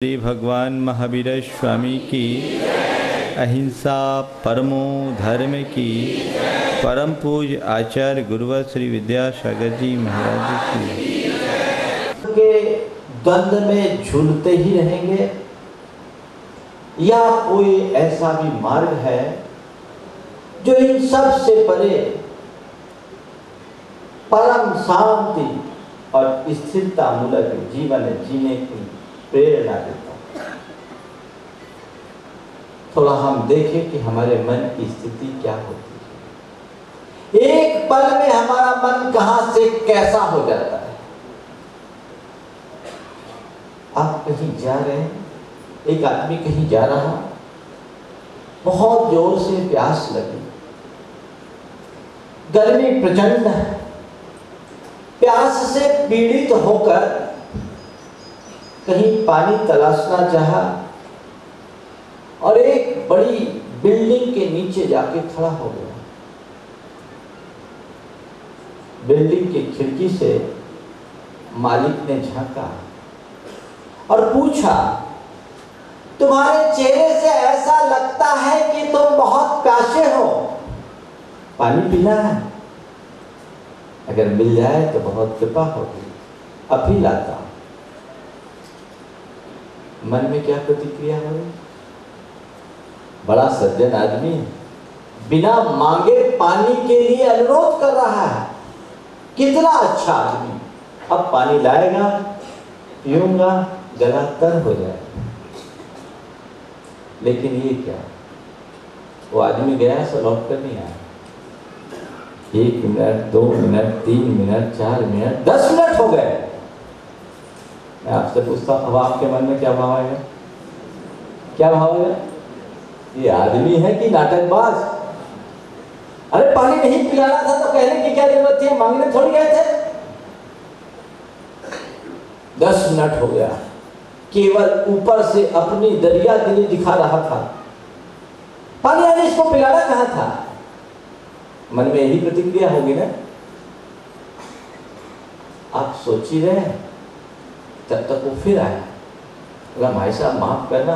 श्री भगवान महावीर स्वामी की अहिंसा परमो धर्म की परम पूज्य आचार्य गुरुवर श्री विद्यासागर जी महाराज की के द्वंद्व में झूलते ही रहेंगे या कोई ऐसा भी मार्ग है जो इन सब से परे परम शांति और स्थिरता मूलक जीवन जीने की प्रेरणा देता है। थोड़ा हम देखें कि हमारे मन की स्थिति क्या होती है। एक पल में हमारा मन कहां से कैसा हो जाता है। आप कहीं जा रहे हैं, एक आदमी कहीं जा रहा, बहुत जोर से प्यास लगी, गर्मी प्रचंड है, प्यास से पीड़ित होकर कहीं पानी तलाशना चाहा और एक बड़ी बिल्डिंग के नीचे जाके खड़ा हो गया। बिल्डिंग की खिड़की से मालिक ने झांका और पूछा, तुम्हारे चेहरे से ऐसा लगता है कि तुम बहुत प्यासे हो, पानी पीना है? अगर मिल जाए तो बहुत कृपा होगी, अभी लाता हूं। मन में क्या प्रतिक्रिया हो रही? बड़ा सज्जन आदमी बिना मांगे पानी के लिए अनुरोध कर रहा है, कितना अच्छा आदमी। अब पानी लाएगा, पीऊंगा, गला तर हो जाएगा। लेकिन ये क्या, वो आदमी गया सो लौट कर नहीं आया। 1 minute, 2 minute, 3 minute, 4 minute, 10 minute हो गए। मैं आपसे पूछता हूं, अब आपके मन में क्या भाव आएगा? क्या भाव आएगा? ये आदमी है कि नाटकबाज? अरे पानी नहीं पिलाना था तो कहने की क्या जरूरत थी, मांगने थोड़ी गए थे। 10 मिनट हो गया, केवल ऊपर से अपनी दरियादिली दिखा रहा था, पानी आने इसको पिलाना कहां था? मन में यही प्रतिक्रिया होगी ना। आप सोच ही रहे हैं, तब तक वो फिर आया, बोला भाई साहब माफ करना,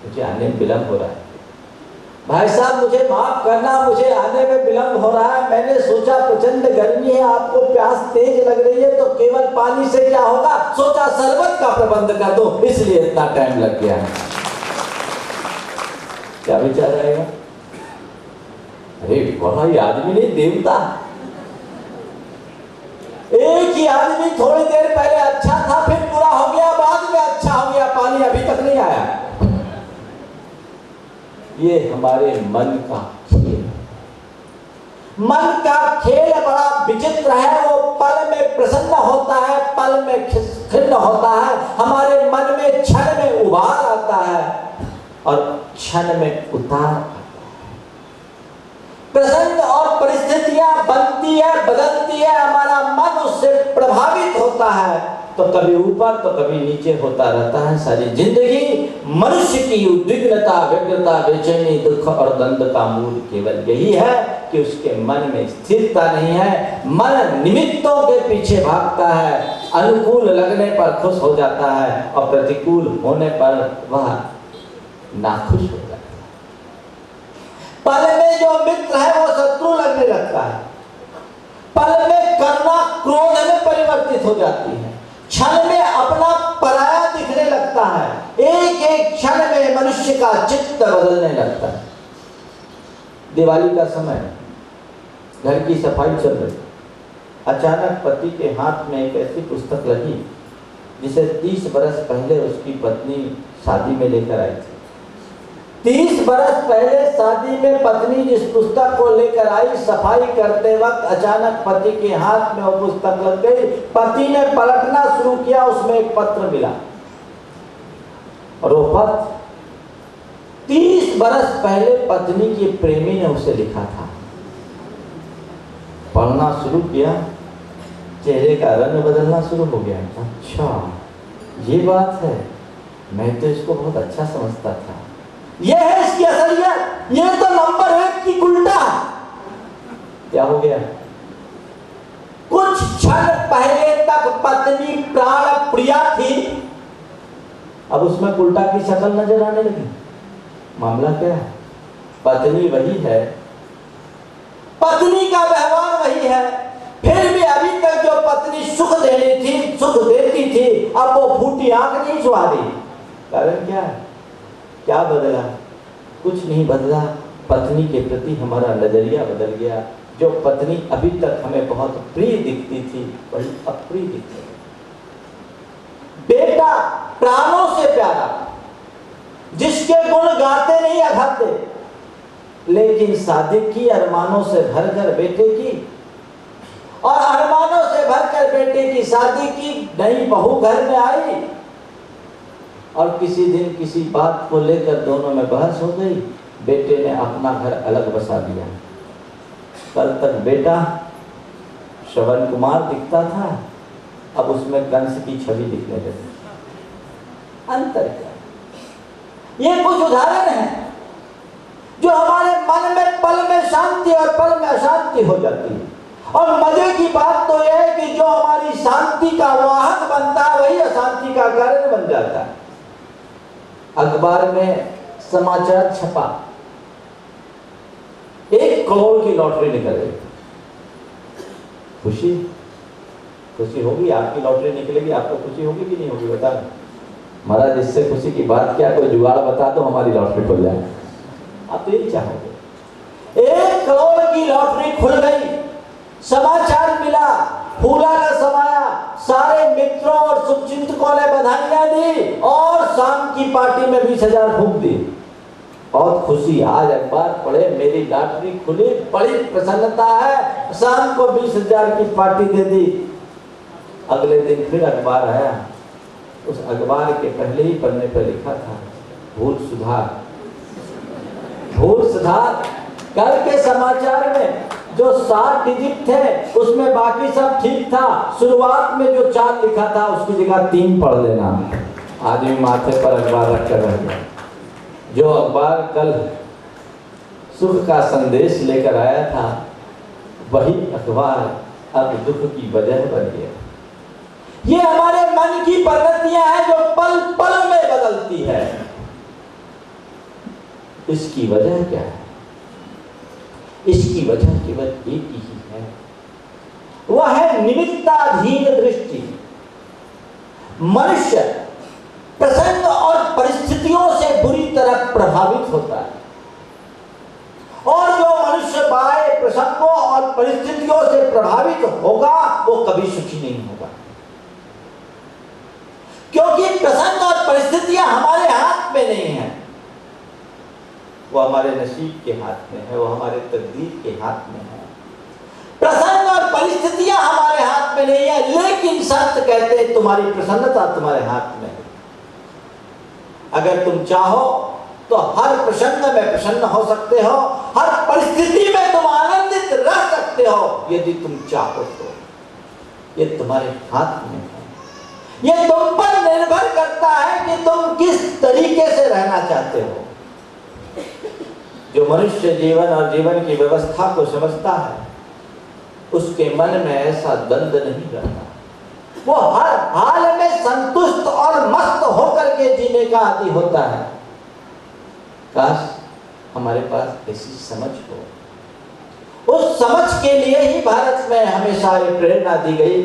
मुझे आने में विलंब हो रहा है। भाई साहब मुझे माफ करना, मुझे आने में विलंब हो रहा है। मैंने सोचा प्रचंड गर्मी है, आपको प्यास तेज लग रही है, तो केवल पानी से क्या होगा, सोचा शरबत का प्रबंध कर दो, इसलिए इतना टाइम लग गया है। क्या विचार आएगा? अरे बड़ा ही आदमी नहीं, देवता। एक ही आदमी थोड़ी देर पहले अच्छा था, फिर बुरा हो गया, बाद में अच्छा हो गया, पानी अभी तक नहीं आया। ये हमारे मन का खेल। मन का खेल बड़ा विचित्र है। वो पल में प्रसन्न होता है, पल में खिन्न होता है। हमारे मन में क्षण में उबार आता है और क्षण में उतार आता है। प्रसंग और परिस्थितियां बनती है, बदलती है, हमारा मन उससे प्रभावित होता है, तो कभी ऊपर तो कभी नीचे होता रहता है सारी जिंदगी। मनुष्य की उद्विग्नता, व्यग्रता, बेचैनी, दुख और द्वंद्व का मूल केवल यही है कि उसके मन में स्थिरता नहीं है। मन निमित्तों के पीछे भागता है, अनुकूल लगने पर खुश हो जाता है और प्रतिकूल होने पर वह नाखुश हो जाता है। पल में जो मित्र है वो शत्रु लगने लगता है। पल में करुणा क्रोध में परिवर्तित हो जाती है। क्षण में अपना पराया दिखने लगता है। एक एक क्षण में मनुष्य का चित्त बदलने लगता है। दिवाली का समय, घर की सफाई चल रही, अचानक पति के हाथ में एक ऐसी पुस्तक लगी जिसे 30 बरस पहले उसकी पत्नी शादी में लेकर आई थी। 30 बरस पहले शादी में पत्नी जिस पुस्तक को लेकर आई, सफाई करते वक्त अचानक पति के हाथ में वो पुस्तक लग गई। पति ने पलटना शुरू किया, उसमें एक पत्र मिला और वो पत्र 30 बरस पहले पत्नी की प्रेमी ने उसे लिखा था। पढ़ना शुरू किया, चेहरे का रंग बदलना शुरू हो गया। अच्छा ये बात है, मैं तो इसको बहुत अच्छा समझता था। यह है इसकी असलियत, यह तो नंबर 1 की उल्टा। क्या हो गया? कुछ क्षण पहले तक पत्नी प्राण प्रिया थी, अब उसमें उल्टा की शक्ल नजर आने लगी। मामला क्या है? पत्नी वही है, पत्नी का व्यवहार वही है, फिर भी अभी तक जो पत्नी सुख देनी थी, सुख देती थी, अब वो फूटी आंख नहीं छुआ रही। कारण क्या है? क्या बदला? कुछ नहीं बदला। पत्नी के प्रति हमारा नजरिया बदल गया। जो पत्नी अभी तक हमें बहुत प्रिय दिखती थी, बड़ी अप्रिय दिखती है। बेटा प्राणों से प्यारा, जिसके गुण गाते नहीं अघाते, लेकिन शादी की अरमानों से भरकर बेटे की, और अरमानों से भरकर बेटे की शादी की, नई बहू घर में आई और किसी दिन किसी बात को लेकर दोनों में बहस हो गई। बेटे ने अपना घर अलग बसा दिया। कल तक बेटा श्रवण कुमार दिखता था, अब उसमें कंस की छवि दिखने लगी। अंतर क्या? ये कुछ उदाहरण है जो हमारे मन में पल में शांति और पल में अशांति हो जाती है। और मजे की बात तो यह है कि जो हमारी शांति का वाहक बनता है वही अशांति का कारण बन जाता है। अखबार में समाचार छपा, 1 करोड़ की लॉटरी निकल गई। खुशी खुशी होगी? आपकी लॉटरी निकलेगी, आपको खुशी होगी कि नहीं होगी? बता महाराज, इससे खुशी की बात क्या? कोई जुगाड़ बता दो, हमारी लॉटरी खुल जाए। आप तो यही चाहोगे। 1 करोड़ की लॉटरी खुल गई, समाचार मिला, फूला न समाया, सारे मित्रों और शुभचिंतकों ने बधाइयां दी और शाम की पार्टी में 20,000 फूंक दी। बहुत खुशी, आज अखबार पढ़े मेरी लॉटरी खुली, बड़ी प्रसन्नता है, शाम को 20,000 की पार्टी दे दी। अगले दिन फिर अखबार आया, उस अखबार के पहले ही पन्ने पर लिखा था भूल सुधार। भूल सुधार कल के समाचार में जो 7 डिजिट थे उसमें बाकी सब ठीक था, शुरुआत में जो 4 लिखा था उसकी जगह 3 पढ़ लेना। आदमी माथे पर अखबार रख कर रह गया। जो अखबार कल सुख का संदेश लेकर आया था, वही अखबार अब दुख की वजह बन गया। ये हमारे मन की प्रवृत्तियां हैं जो पल पल में बदलती है। इसकी वजह क्या है? इसकी वजह केवल एक ही है, वह है निमित्ताधीन दृष्टि। मनुष्य प्रसंग और परिस्थितियों से बुरी तरह प्रभावित होता है, और जो मनुष्य बाह्य प्रसंगों और परिस्थितियों से प्रभावित होगा वो कभी सुखी नहीं होगा। क्योंकि प्रसंग और परिस्थितियां हमारे हाथ में नहीं है, वो हमारे नसीब के हाथ में है, वो हमारे तकदीर के हाथ में है। प्रसंग और परिस्थितियां हमारे हाथ में नहीं है, लेकिन संत कहते हैं तुम्हारी प्रसन्नता तुम्हारे हाथ में है। अगर तुम चाहो तो हर प्रसंग में प्रसन्न हो सकते हो, हर परिस्थिति में तुम आनंदित रह सकते हो, यदि तुम चाहो तो। ये तुम्हारे हाथ में है। ये तुम पर निर्भर करता है कि तुम किस तरीके से रहना चाहते हो। जो मनुष्य जीवन और जीवन की व्यवस्था को समझता है, उसके मन में ऐसा द्वंद नहीं रहता। वो हर हाल में संतुष्ट और मस्त होकर के जीने का आदी होता है। काश हमारे पास ऐसी समझ हो। उस समझ के लिए ही भारत में हमेशा ये प्रेरणा दी गई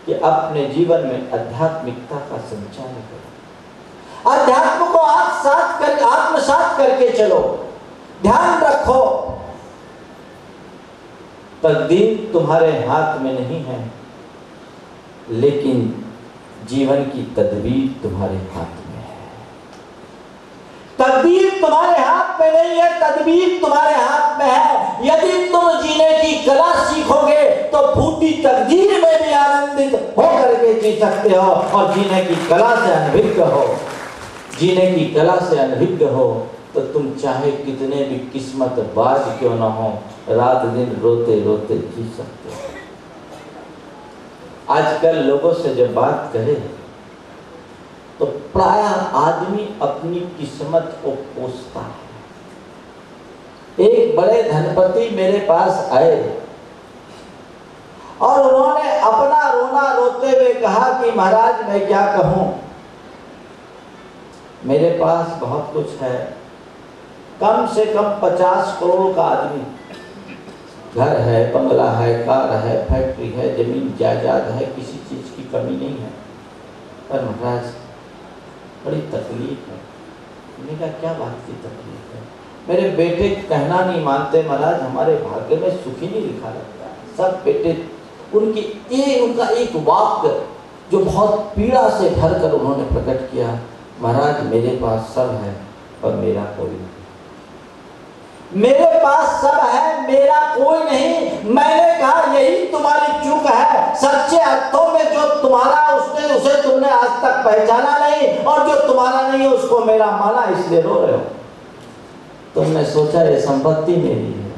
कि अपने जीवन में आध्यात्मिकता का संचार करो, अध्यात्म को आत्मसात करके चलो। ध्यान रखो, तकदीर तुम्हारे हाथ में नहीं है, लेकिन जीवन की तदबीर तुम्हारे हाथ में है। तकदीर तुम्हारे हाथ में नहीं है, तदबीर तुम्हारे हाथ में है। यदि तुम जीने की कला सीखोगे तो फूटी तकदीर में भी आनंदित होकर के जी सकते हो, और जीने की कला से अनभिज्ञ हो, जीने की कला से अनभिज्ञ हो तो तुम चाहे कितने भी किस्मत बाज क्यों ना हो, रात दिन रोते रोते जी सकते हो। आजकल लोगों से जब बात करें तो प्रायः आदमी अपनी किस्मत को कोसता है। एक बड़े धनपति मेरे पास आए और उन्होंने अपना रोना रोते हुए कहा कि महाराज मैं क्या कहूं, मेरे पास बहुत कुछ है, कम से कम 50 करोड़ का आदमी, घर है, बंगला है, कार है, फैक्ट्री है, जमीन जायदाद है, किसी चीज की कमी नहीं है, पर महाराज बड़ी तकलीफ है। मैंने कहा क्या बात की तकलीफ है? मेरे बेटे कहना नहीं मानते महाराज, हमारे भाग्य में सुख ही नहीं लिखा लगता है। सब बेटे उनका एक वाक्य जो बहुत पीड़ा से भर कर उन्होंने प्रकट किया, महाराज मेरे पास सब है पर मेरा कोई नहीं। मेरे पास सब है, मेरा कोई नहीं। मैंने कहा यही तुम्हारी चूक है। सच्चे अर्थों में जो तुम्हारा उसे तुमने आज तक पहचाना नहीं, और जो तुम्हारा नहीं है उसको मेरा माना, इसलिए रो रहे हो। तुमने सोचा ये संपत्ति मेरी है,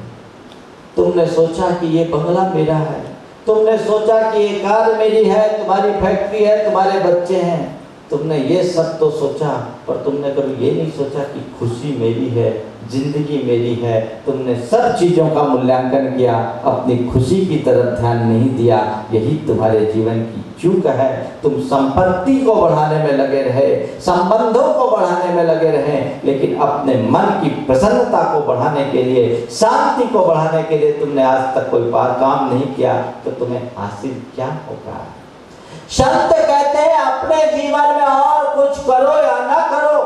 तुमने सोचा कि ये बंगला मेरा है, तुमने सोचा कि ये कार मेरी है, तुम्हारी फैक्ट्री है, तुम्हारे बच्चे हैं, तुमने ये सब तो सोचा, पर तुमने कभी ये नहीं सोचा कि खुशी मेरी है, जिंदगी मेरी है। तुमने सब चीजों का मूल्यांकन किया, अपनी खुशी की तरफ ध्यान नहीं दिया। यही तुम्हारे जीवन की चूक है। तुम संपत्ति को बढ़ाने में लगे रहे, संबंधों को बढ़ाने में लगे रहे, लेकिन अपने मन की प्रसन्नता को बढ़ाने के लिए, शांति को बढ़ाने के लिए तुमने आज तक कोई काम नहीं किया, तो तुम्हें हासिल क्या होगा? संत कहते हैं अपने जीवन में और कुछ करो या ना करो,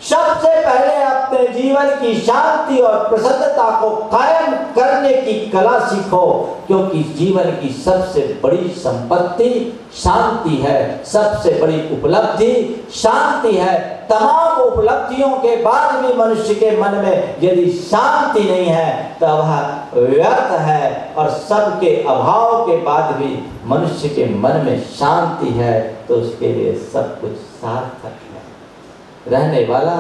सबसे पहले अपने जीवन की शांति और प्रसन्नता को कायम करने की कला सीखो, क्योंकि जीवन की सबसे बड़ी संपत्ति शांति है, सबसे बड़ी उपलब्धि शांति है। तमाम उपलब्धियों के बाद भी मनुष्य के मन में यदि शांति नहीं है तो वह व्यर्थ है, और सबके अभाव के बाद भी मनुष्य के मन में शांति है तो उसके लिए सब कुछ सार्थक है। रहने वाला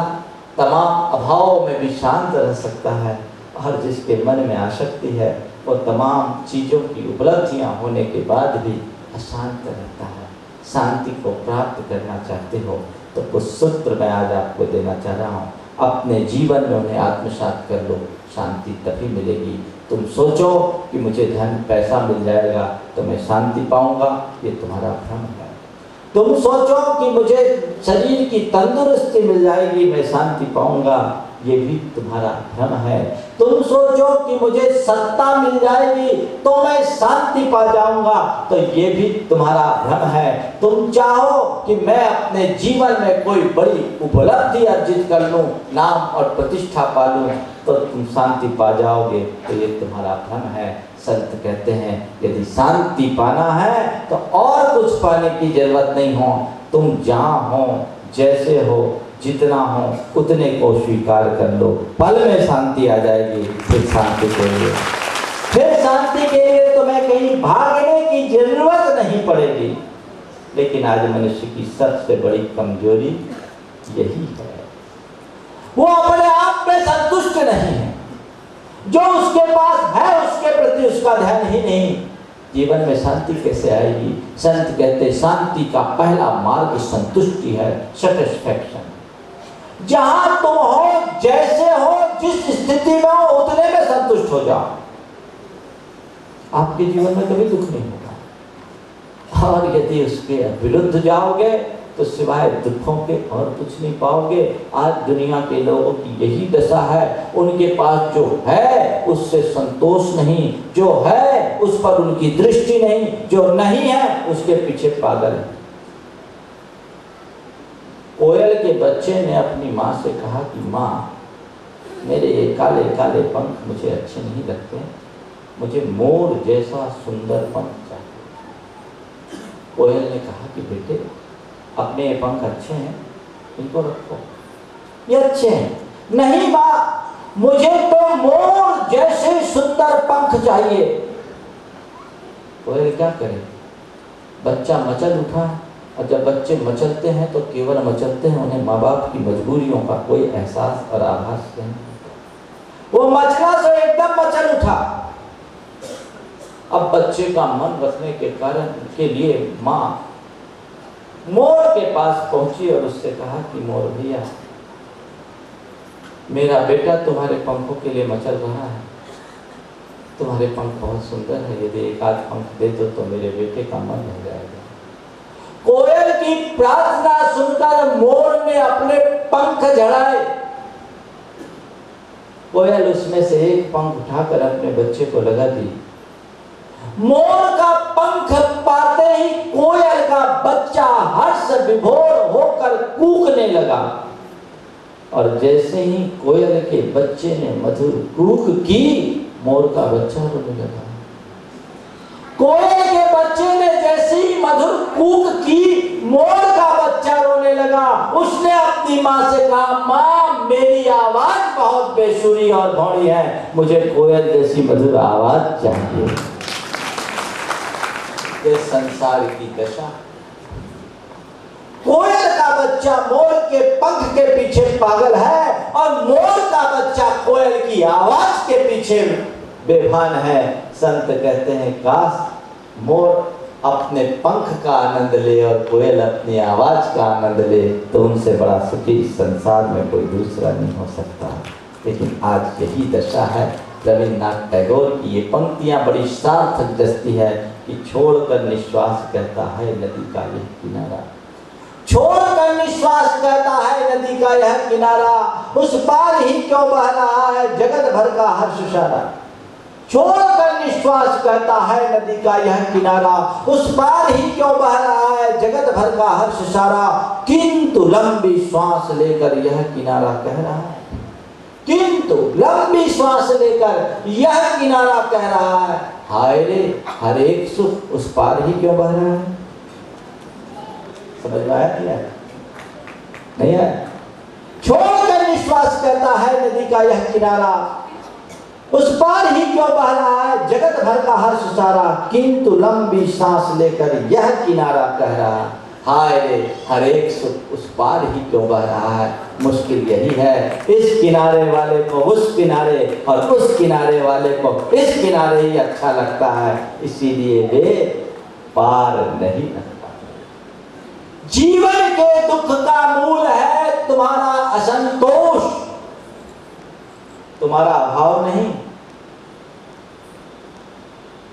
तमाम अभावों में भी शांत रह सकता है, और जिसके मन में आसक्ति है वो तमाम चीज़ों की उपलब्धियां होने के बाद भी अशांत रहता है। शांति को प्राप्त करना चाहते हो तो कुछ सूत्र मैं आज आपको देना चाह रहा हूँ, अपने जीवन में उन्हें आत्मसात कर लो, शांति तभी मिलेगी। तुम सोचो कि मुझे धन पैसा मिल जाएगा तो मैं शांति पाऊंगा, ये तुम्हारा भ्रम है। तुम सोचो कि मुझे शरीर की तंदुरुस्ती मिल जाएगी, मैं शांति पाऊंगा, ये भी तुम्हारा भ्रम है। तुम सोचो कि मुझे सत्ता मिल जाएगी तो मैं शांति पा जाऊंगा, तो ये भी तुम्हारा भ्रम है। तुम चाहो कि मैं अपने जीवन में कोई बड़ी उपलब्धि अर्जित कर लूं, नाम और प्रतिष्ठा पा लूं, तो तुम शांति पा जाओगे, तो ये तुम्हारा भ्रम है। संत कहते हैं यदि शांति पाना है तो और कुछ पाने की जरूरत नहीं हो, तुम जहाँ हो, जैसे हो, जितना हो उतने को स्वीकार कर लो, पल में शांति आ जाएगी। फिर शांति के लिए तुम्हें कहीं भागने की जरूरत नहीं पड़ेगी। लेकिन आज मनुष्य की सबसे बड़ी कमजोरी यही है, वो अपने आप में संतुष्ट नहीं है, जो उसके पास है उसके प्रति उसका ध्यान ही नहीं। जीवन में शांति कैसे आएगी? संत कहते शांति का पहला मार्ग संतुष्टि है, सैटिस्फैक्शन। जहां तुम हो, जैसे हो, जिस स्थिति में हो उतने में संतुष्ट हो जाओ, आपके जीवन में कभी दुख नहीं होगा। और यदि उसके विरुद्ध जाओगे तो सिवाय दुखों के और कुछ नहीं पाओगे। आज दुनिया के लोगों की यही दशा है, उनके पास जो है उससे संतोष नहीं, जो है उस पर उनकी दृष्टि नहीं, जो नहीं है उसके पीछे पागल है। कोयल के बच्चे ने अपनी माँ से कहा कि माँ, मेरे ये काले काले पंख मुझे अच्छे नहीं लगते, मुझे मोर जैसा सुंदर पंख चाहिए। कोयल ने कहा कि बेटे, अपने ये पंख अच्छे हैं, इनको रखो, ये अच्छे हैं। नहीं माँ, मुझे तो मोर जैसे सुंदर पंख चाहिए। कोयल क्या करे? बच्चा मचल उठा, और जब बच्चे मचलते हैं तो केवल मचलते हैं, उन्हें माँ बाप की मजबूरियों का कोई एहसास और आभास नहीं। वो मचला से एकदम मचल उठा। अब बच्चे का मन रखने के कारण के लिए माँ मोर के पास पहुंची और उससे कहा कि मोर भैया, मेरा बेटा तुम्हारे पंखों के लिए मचल रहा है, तुम्हारे पंख बहुत सुंदर है, यदि एक आध पंख दे दो तो मेरे बेटे का मन हो जाएगा। कोयल की की प्रार्थना सुनकर मोर ने अपने पंख झड़ाए। कोयल उसमें से एक पंख उठाकर अपने बच्चे को लगा दी। मोर का पंख पाते ही कोयल का बच्चा हर्ष विभोर होकर कूकने लगा, और जैसे ही कोयल के बच्चे ने मधुर कूक की, मोर का बच्चा रोने लगा। कोयल के बच्चे ने जैसे ही मधुर कूक की, मोर का बच्चा रोने लगा। उसने अपनी माँ से कहा, माँ मेरी आवाज बहुत बेसुरी और भौड़ी है, मुझे कोयल जैसी मधुर आवाज चाहिए। ये संसार की दशा। कोयल का बच्चा मोर के पंख के पीछे पागल है, और मोर का बच्चा कोयल की आवाज के पीछे बेभान है। संत कहते हैं, काश मोर अपने पंख का आनंद ले और कोयल अपनी आवाज का आनंद ले, तो उनसे बड़ा सुखी संसार में कोई दूसरा नहीं हो सकता। लेकिन आज यही दशा है। रविन्द्रनाथ टैगोर की ये पंक्तियां बड़ी सार्थक जस्ती है कि छोड़कर निश्वास कहता है नदी का यह किनारा। छोड़कर निश्वास कहता है नदी का यह किनारा, उस पार ही क्यों बह रहा है जगत भर का हर्ष सारा। छोड़कर निश्वास कहता है नदी का यह किनारा, उस पार ही क्यों बह रहा है जगत भर का हर्ष सारा। किंतु लंबी श्वास लेकर यह किनारा कह रहा है, किंतु लंबी श्वास लेकर यह किनारा कह रहा है, हाय रे हर एक सुख उस पार ही क्यों बह रहा है। समझ में आया नहीं है? छोड़कर निश्वास कहता है नदी का यह किनारा, उस पार ही क्यों बह रहा है जगत भर का हर्ष सारा। किंतु लंबी सांस लेकर यह किनारा कह रहा है, हाय रे हर एक सुख उस पार ही क्यों बह रहा है। मुश्किल यही है, इस किनारे वाले को उस किनारे और उस किनारे वाले को इस किनारे ही अच्छा लगता है, इसीलिए वे पार नहीं लगता। जीवन के दुख का मूल है तुम्हारा असंतोष, तुम्हारा अभाव नहीं,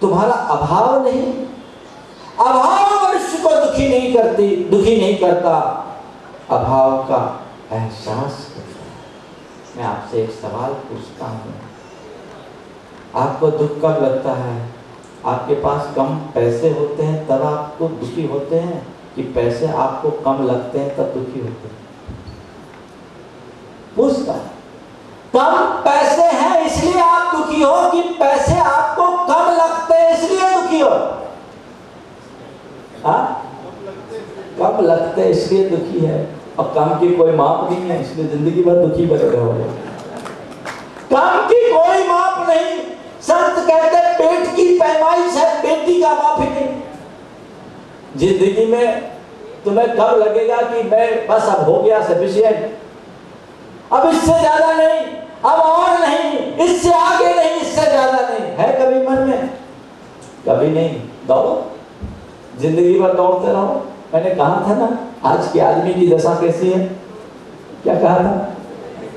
तुम्हारा अभाव नहीं। अभाव मनुष्य को दुखी नहीं करता, अभाव का एहसास करता है। मैं आपसे एक सवाल पूछता हूं, आपको दुख कब लगता है? आपके पास कम पैसे होते हैं तब आपको दुखी होते हैं, कि पैसे आपको कम लगते हैं तब दुखी होते हैं? पूछता है, कम पैसे हैं इसलिए आप दुखी हो, कि पैसे आपको कम लगते हैं इसलिए दुखी हो? कम लगते हैं इसलिए दुखी है, और कम की कोई माप नहीं है इसलिए जिंदगी भर दुखी बने रहोगे। कम की कोई माप नहीं। संत कहते पेट की पैमाइश है, पेटी का माप ही नहीं। जिंदगी में तुम्हें कब लगेगा कि मैं बस अब हो गया सफिशिएंट, अब इससे ज्यादा नहीं, अब और नहीं, इससे आगे नहीं, इससे ज्यादा नहीं, है कभी मन में? कभी नहीं। दौड़ो, जिंदगी भर दौड़ते रहो। मैंने कहा था ना, आज के आदमी की दशा कैसी है, क्या कहा था?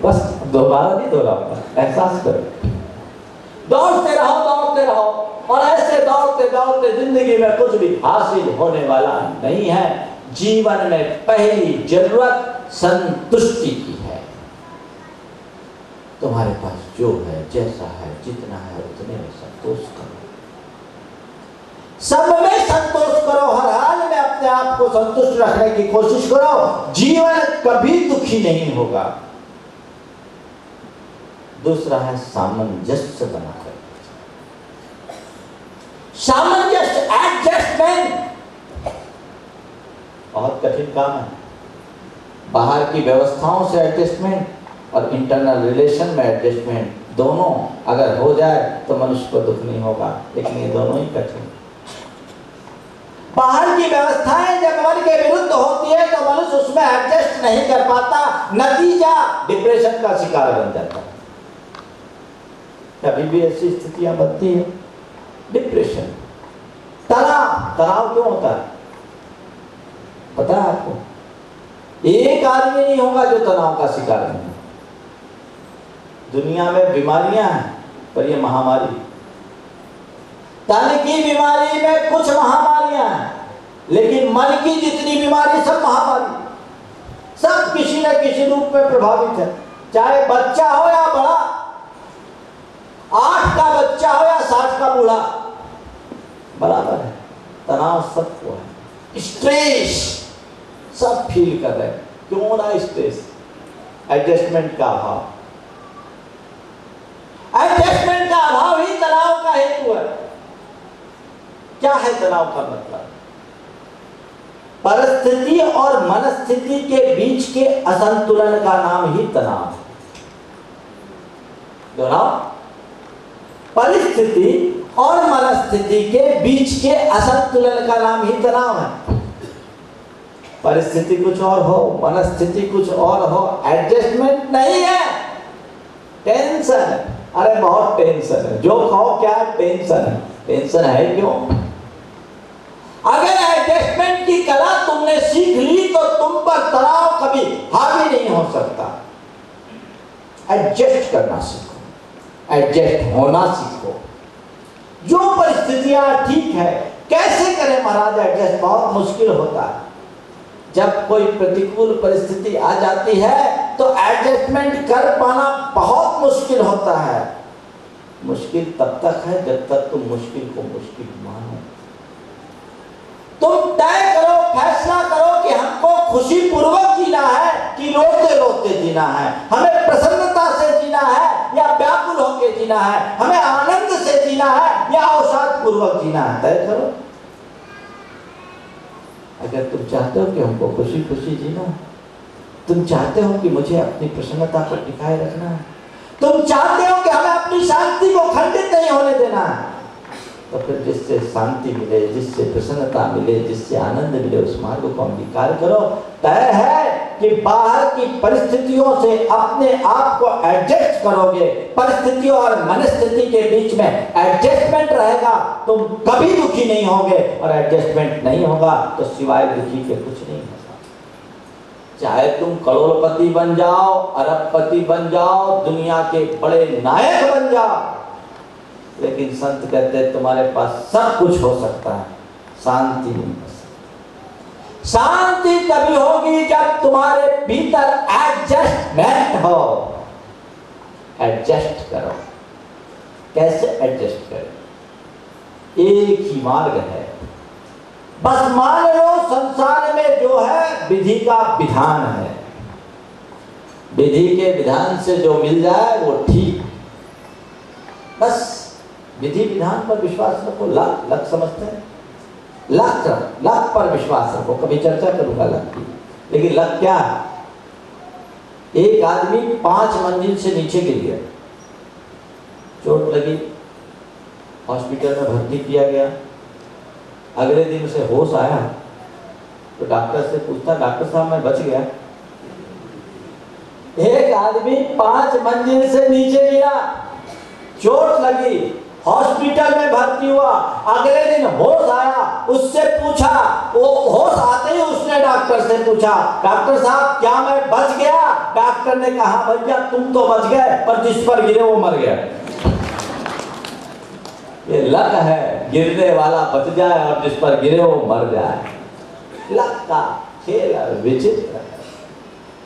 बस दोबारा नहीं दोहराऊंगा, एहसास करो। दौड़ते रहो, दौड़ते रहो, और ऐसे दौड़ते दौड़ते जिंदगी में कुछ भी हासिल होने वाला नहीं है। जीवन में पहली जरूरत संतुष्टि की है। तुम्हारे पास जो है, जैसा है, जितना है, उतने में संतोष करो। सब में संतोष करो, हर हाल में अपने आप को संतुष्ट रखने की कोशिश करो। जीवन कभी दुखी नहीं होगा। दूसरा है सामंजस्य बनाकर। सामंजस्य, एडजस्टमेंट बहुत कठिन काम है। बाहर की व्यवस्थाओं से एडजस्टमेंट और इंटरनल रिलेशन में एडजस्टमेंट, दोनों अगर हो जाए तो मनुष्य को दुख नहीं होगा, लेकिन ये दोनों ही कठिन। बाहर की व्यवस्थाएं जब मन के विरुद्ध होती है तो मनुष्य उसमें एडजस्ट नहीं कर पाता, नतीजा डिप्रेशन का शिकार बन जाता है। कभी भी ऐसी स्थितियां बनती है, डिप्रेशन, तनाव क्यों होता है पता है आपको? एक आदमी नहीं होगा जो तनाव का शिकार नहीं। दुनिया में बीमारियां हैं, पर ये महामारी, तन की बीमारी में कुछ महामारियां हैं, लेकिन मन की जितनी बीमारी सब महामारी, सब किसी न किसी रूप में प्रभावित है। चाहे बच्चा हो या बड़ा, 8 का बच्चा हो या 60 का बूढ़ा, बराबर है। तनाव सबको है, स्ट्रेस सब फील कर रहे हैं। क्यों हो रहा है स्ट्रेस? एडजस्टमेंट का अभाव। एडजस्टमेंट का अभाव ही तनाव का हेतु है। क्या है तनाव का मतलब? परिस्थिति और मनस्थिति के बीच के असंतुलन का नाम ही तनाव है। दोहराओ, परिस्थिति और मनस्थिति के बीच के असंतुलन का नाम ही तनाव है। परिस्थिति कुछ और हो, मनस्थिति कुछ और हो, एडजस्टमेंट नहीं है, टेंशन है। अरे बहुत टेंशन है, जो कहो क्या टेंशन है। टेंशन है क्यों? अगर एडजस्टमेंट की कला तुमने सीख ली तो तुम पर तनाव कभी हावी नहीं हो सकता। एडजस्ट करना सीखो, एडजस्ट होना सीखो। जो परिस्थितियां ठीक है, कैसे करें महाराज एडजस्ट? बहुत मुश्किल होता है। जब कोई प्रतिकूल परिस्थिति आ जाती है तो एडजस्टमेंट कर पाना बहुत मुश्किल होता है। मुश्किल तब तक है जब तक तुम मुश्किल को मुश्किल मानो। तुम तय करो, फैसला करो कि हमको खुशी पूर्वक जीना है कि रोते रोते जीना है, हमें प्रसन्नता से जीना है या व्याकुल होकर जीना है, हमें आनंद से जीना है या अवसाद पूर्वक जीना है। तय करो। अगर तुम चाहते हो कि हमको खुशी खुशी जीना, तुम चाहते हो कि मुझे अपनी प्रसन्नता को टिकाए रखना है, तुम चाहते हो कि हमें अपनी शांति को खंडित नहीं होने देना है, तो फिर जिससे शांति मिले, जिससे प्रसन्नता मिले, जिससे आनंद मिले, उस मार्ग को अंगीकार करो। तय है कि बाहर की परिस्थितियों से अपने आप को एडजस्ट करोगे। परिस्थितियों और मनस्थिति के बीच में एडजस्टमेंट रहेगा, तुम कभी दुखी नहीं होगे, और एडजस्टमेंट नहीं होगा तो सिवाय दुखी के कुछ नहीं होगा। चाहे तुम करोड़पति बन जाओ, अरबपति बन जाओ, दुनिया के बड़े नायक बन जाओ, लेकिन संत कहते हैं तुम्हारे पास सब कुछ हो सकता है, शांति नहीं हो सकती। शांति तभी होगी जब तुम्हारे भीतर एडजस्टमेंट हो। एडजस्ट करो। कैसे एडजस्ट करें? एक ही मार्ग है। बस मान लो संसार में जो है विधि का विधान है, विधि के विधान से जो मिल जाए वो ठीक। बस विधि विधान पर विश्वास रखो। लक समझते हैं? लक पर विश्वास रखो। कभी चर्चा करूंगा लक की। लेकिन लक क्या है? एक आदमी 5 मंजिल से नीचे गिर गया, चोट लगी, हॉस्पिटल में भर्ती किया गया। अगले दिन उसे होश आया तो डॉक्टर से पूछता, डॉक्टर साहब मैं बच गया। एक आदमी 5 मंजिल से नीचे गिरा, चोट लगी, हॉस्पिटल में भर्ती हुआ, अगले दिन होश आया, उससे पूछा, वो होश आते ही उसने डॉक्टर से पूछा, डॉक्टर साहब क्या मैं बच गया? डॉक्टर ने कहा भैया तुम तो बच गए, पर जिस पर गिरे वो मर गया। ये लक है, गिरने वाला बच जाए और जिस पर गिरे वो मर जाए। लक का खेल विचित्र है।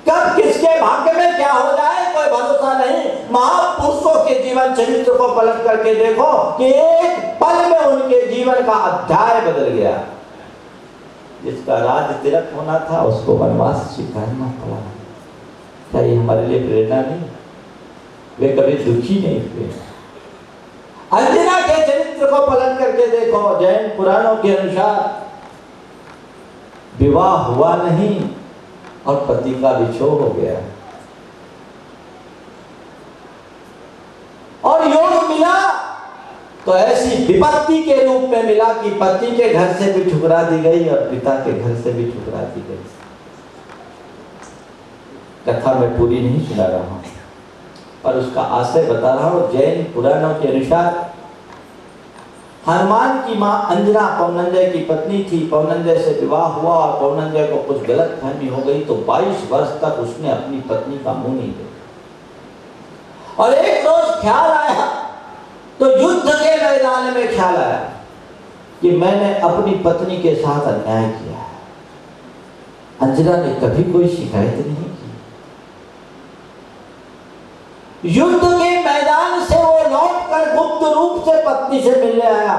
कब किसके भाग्य में क्या हो जाए कोई भरोसा नहीं। महापुरुषों के जीवन चरित्र को पलट करके देखो कि एक पल में उनके जीवन का अध्याय बदल गया। जिसका राज तिलक होना था उसको वनवास स्वीकारना पड़ा। क्या ये हमारे लिए प्रेरणा नहीं? वे कभी दुखी नहीं हुए। अंजना के चरित्र को पलट करके देखो। जैन पुराणों के अनुसार विवाह हुआ नहीं और पति का विछोह हो गया, और योग मिला तो ऐसी विपत्ति के रूप में मिला कि पति के घर से भी ठुकरा दी गई और पिता के घर से भी ठुकरा दी गई। कथा मैं पूरी नहीं सुना रहा हूं, पर उसका आशय बता रहा हूं। जैन पुराणों के अनुसार हनुमान की मां अंजना पौनंजय की पत्नी थी। पौनंजय से विवाह हुआ और पौनंजय को कुछ गलत फहमी हो गई तो 22 वर्ष तक उसने अपनी पत्नी का मुंह नहीं देखा। और एक रोज ख्याल आया तो युद्ध के मैदान में ख्याल आया कि मैंने अपनी पत्नी के साथ अन्याय किया है। अंजना ने कभी कोई शिकायत नहीं की। युद्ध के मैदान से वो लौटकर गुप्त रूप से पत्नी से मिलने आया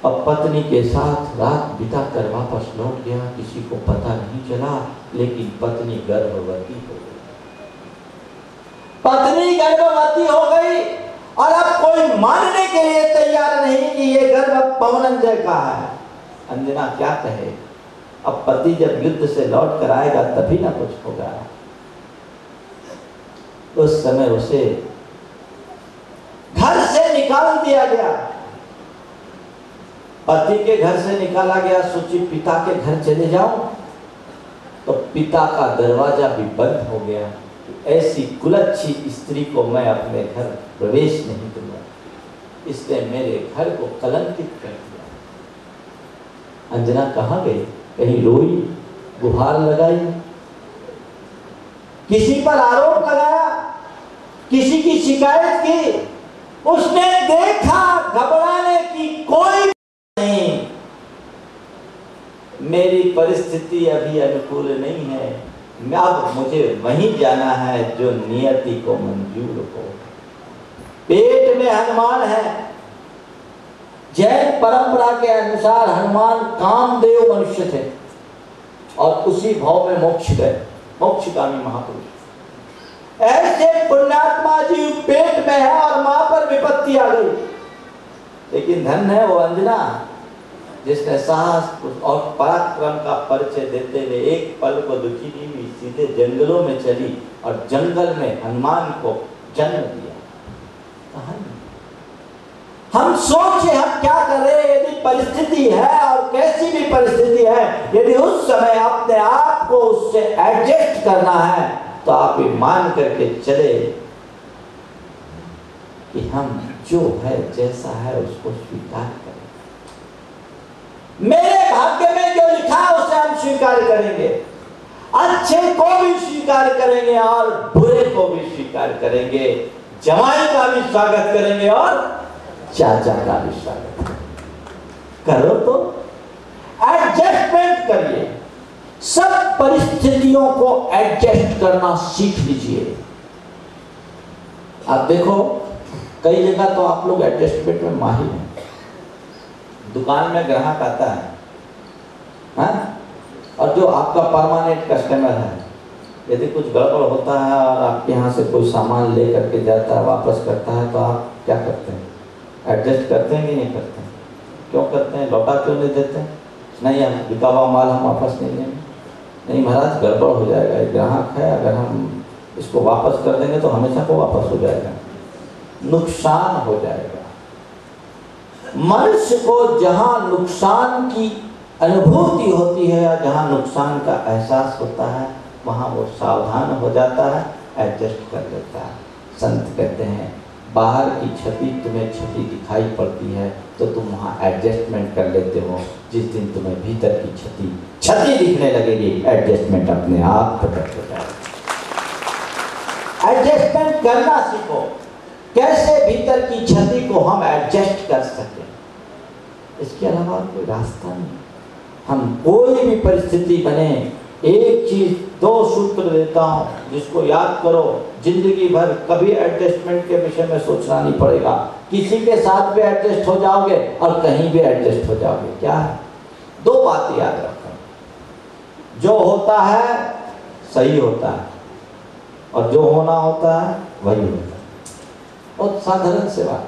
और पत्नी के साथ रात बिताकर वापस लौट गया। किसी को पता नहीं चला, लेकिन पत्नी गर्भवती हो गई। पत्नी गर्भवती हो गई और अब कोई मानने के लिए तैयार नहीं कि ये गर्भ पवनंजय का है। अंजना क्या कहे? अब पति जब युद्ध से लौट कर आएगा तभी ना कुछ होगा। उस समय उसे घर से निकाल दिया गया। पति के घर से निकाला गया। सोची पिता के घर चले जाऊं तो पिता का दरवाजा भी बंद हो गया। ऐसी कुलच्छी स्त्री को मैं अपने घर प्रवेश नहीं दूंगा, इसने मेरे घर को कलंकित कर दिया। अंजना कहाँ गई? कहीं रोई, गुहार लगाई, किसी पर आरोप लगाया, किसी की शिकायत की? उसने देखा घबराने की कोई नहीं। मेरी परिस्थिति अभी अनुकूल नहीं है, अब मुझे वहीं जाना है जो नियति को मंजूर हो। पेट में हनुमान है। जैन परंपरा के अनुसार हनुमान कामदेव मनुष्य थे और उसी भाव में मोक्ष गए, मोक्षगामी महापुरुष। ऐसे पुण्यात्मा जीव पेट में है और मां पर विपत्ति आ गई। लेकिन धन है वो अंजना जिसने साहस और पराक्रम का परिचय देते हुए एक पल को दुखी नहीं हुई, सीधे जंगलों में चली और जंगल में हनुमान को जन्म दिया। हम सोचे हम क्या करें? यदि परिस्थिति है और कैसी भी परिस्थिति है, यदि उस समय अपने आप को उससे एडजस्ट करना है तो आप ये मान करके चले कि हम जो है जैसा है उसको स्वीकार करें। मेरे भाग्य में जो लिखा है उसे हम स्वीकार करेंगे। अच्छे को भी स्वीकार करेंगे और बुरे को भी स्वीकार करेंगे। जमाई का भी स्वागत करेंगे और चाचा का भी स्वागत करो। तो एडजस्टमेंट करिए, सब परिस्थितियों को एडजस्ट करना सीख लीजिए। आप देखो कई जगह तो आप लोग एडजस्टमेंट में माहिर हैं। दुकान में ग्राहक आता है, हाँ? और जो आपका परमानेंट कस्टमर है, यदि कुछ गड़बड़ होता है और आपके यहाँ से कोई सामान ले करके जाता है, वापस करता है, तो आप क्या करते हैं? एडजस्ट करते हैं कि नहीं करते हैं? क्यों करते हैं? लौटा क्यों नहीं देते हैं? नहीं, हम बिका हुआ माल हम वापस नहीं लेंगे। नहीं महाराज, गड़बड़ हो जाएगा, एक ग्राहक है, अगर हम इसको वापस कर देंगे तो हमेशा को वापस हो जाएगा, नुकसान हो जाएगा। मनुष्य को जहां नुकसान की अनुभूति होती है या जहां नुकसान का एहसास होता है, वहां वो सावधान हो जाता है, एडजस्ट कर लेता है। संत कहते हैं बाहर की क्षति तुम्हें क्षति दिखाई पड़ती है तो तुम वहां एडजस्टमेंट कर लेते हो। जिस दिन तुम्हें भीतर की क्षति दिखने लगेगी, एडजस्टमेंट अपने आप प्रकट हो जाएगा। एडजस्टमेंट करना सीखो, कैसे भीतर की क्षति को हम एडजस्ट कर सकें। इसके अलावा कोई रास्ता नहीं। हम कोई भी परिस्थिति बने, एक चीज, दो सूत्र देता हूं जिसको याद करो, जिंदगी भर कभी एडजस्टमेंट के विषय में सोचना नहीं पड़ेगा। किसी के साथ भी एडजस्ट हो जाओगे और कहीं भी एडजस्ट हो जाओगे। क्या है? दो बातें याद रखो, जो होता है सही होता है और जो होना होता है वही होता है। बहुत साधारण से बात,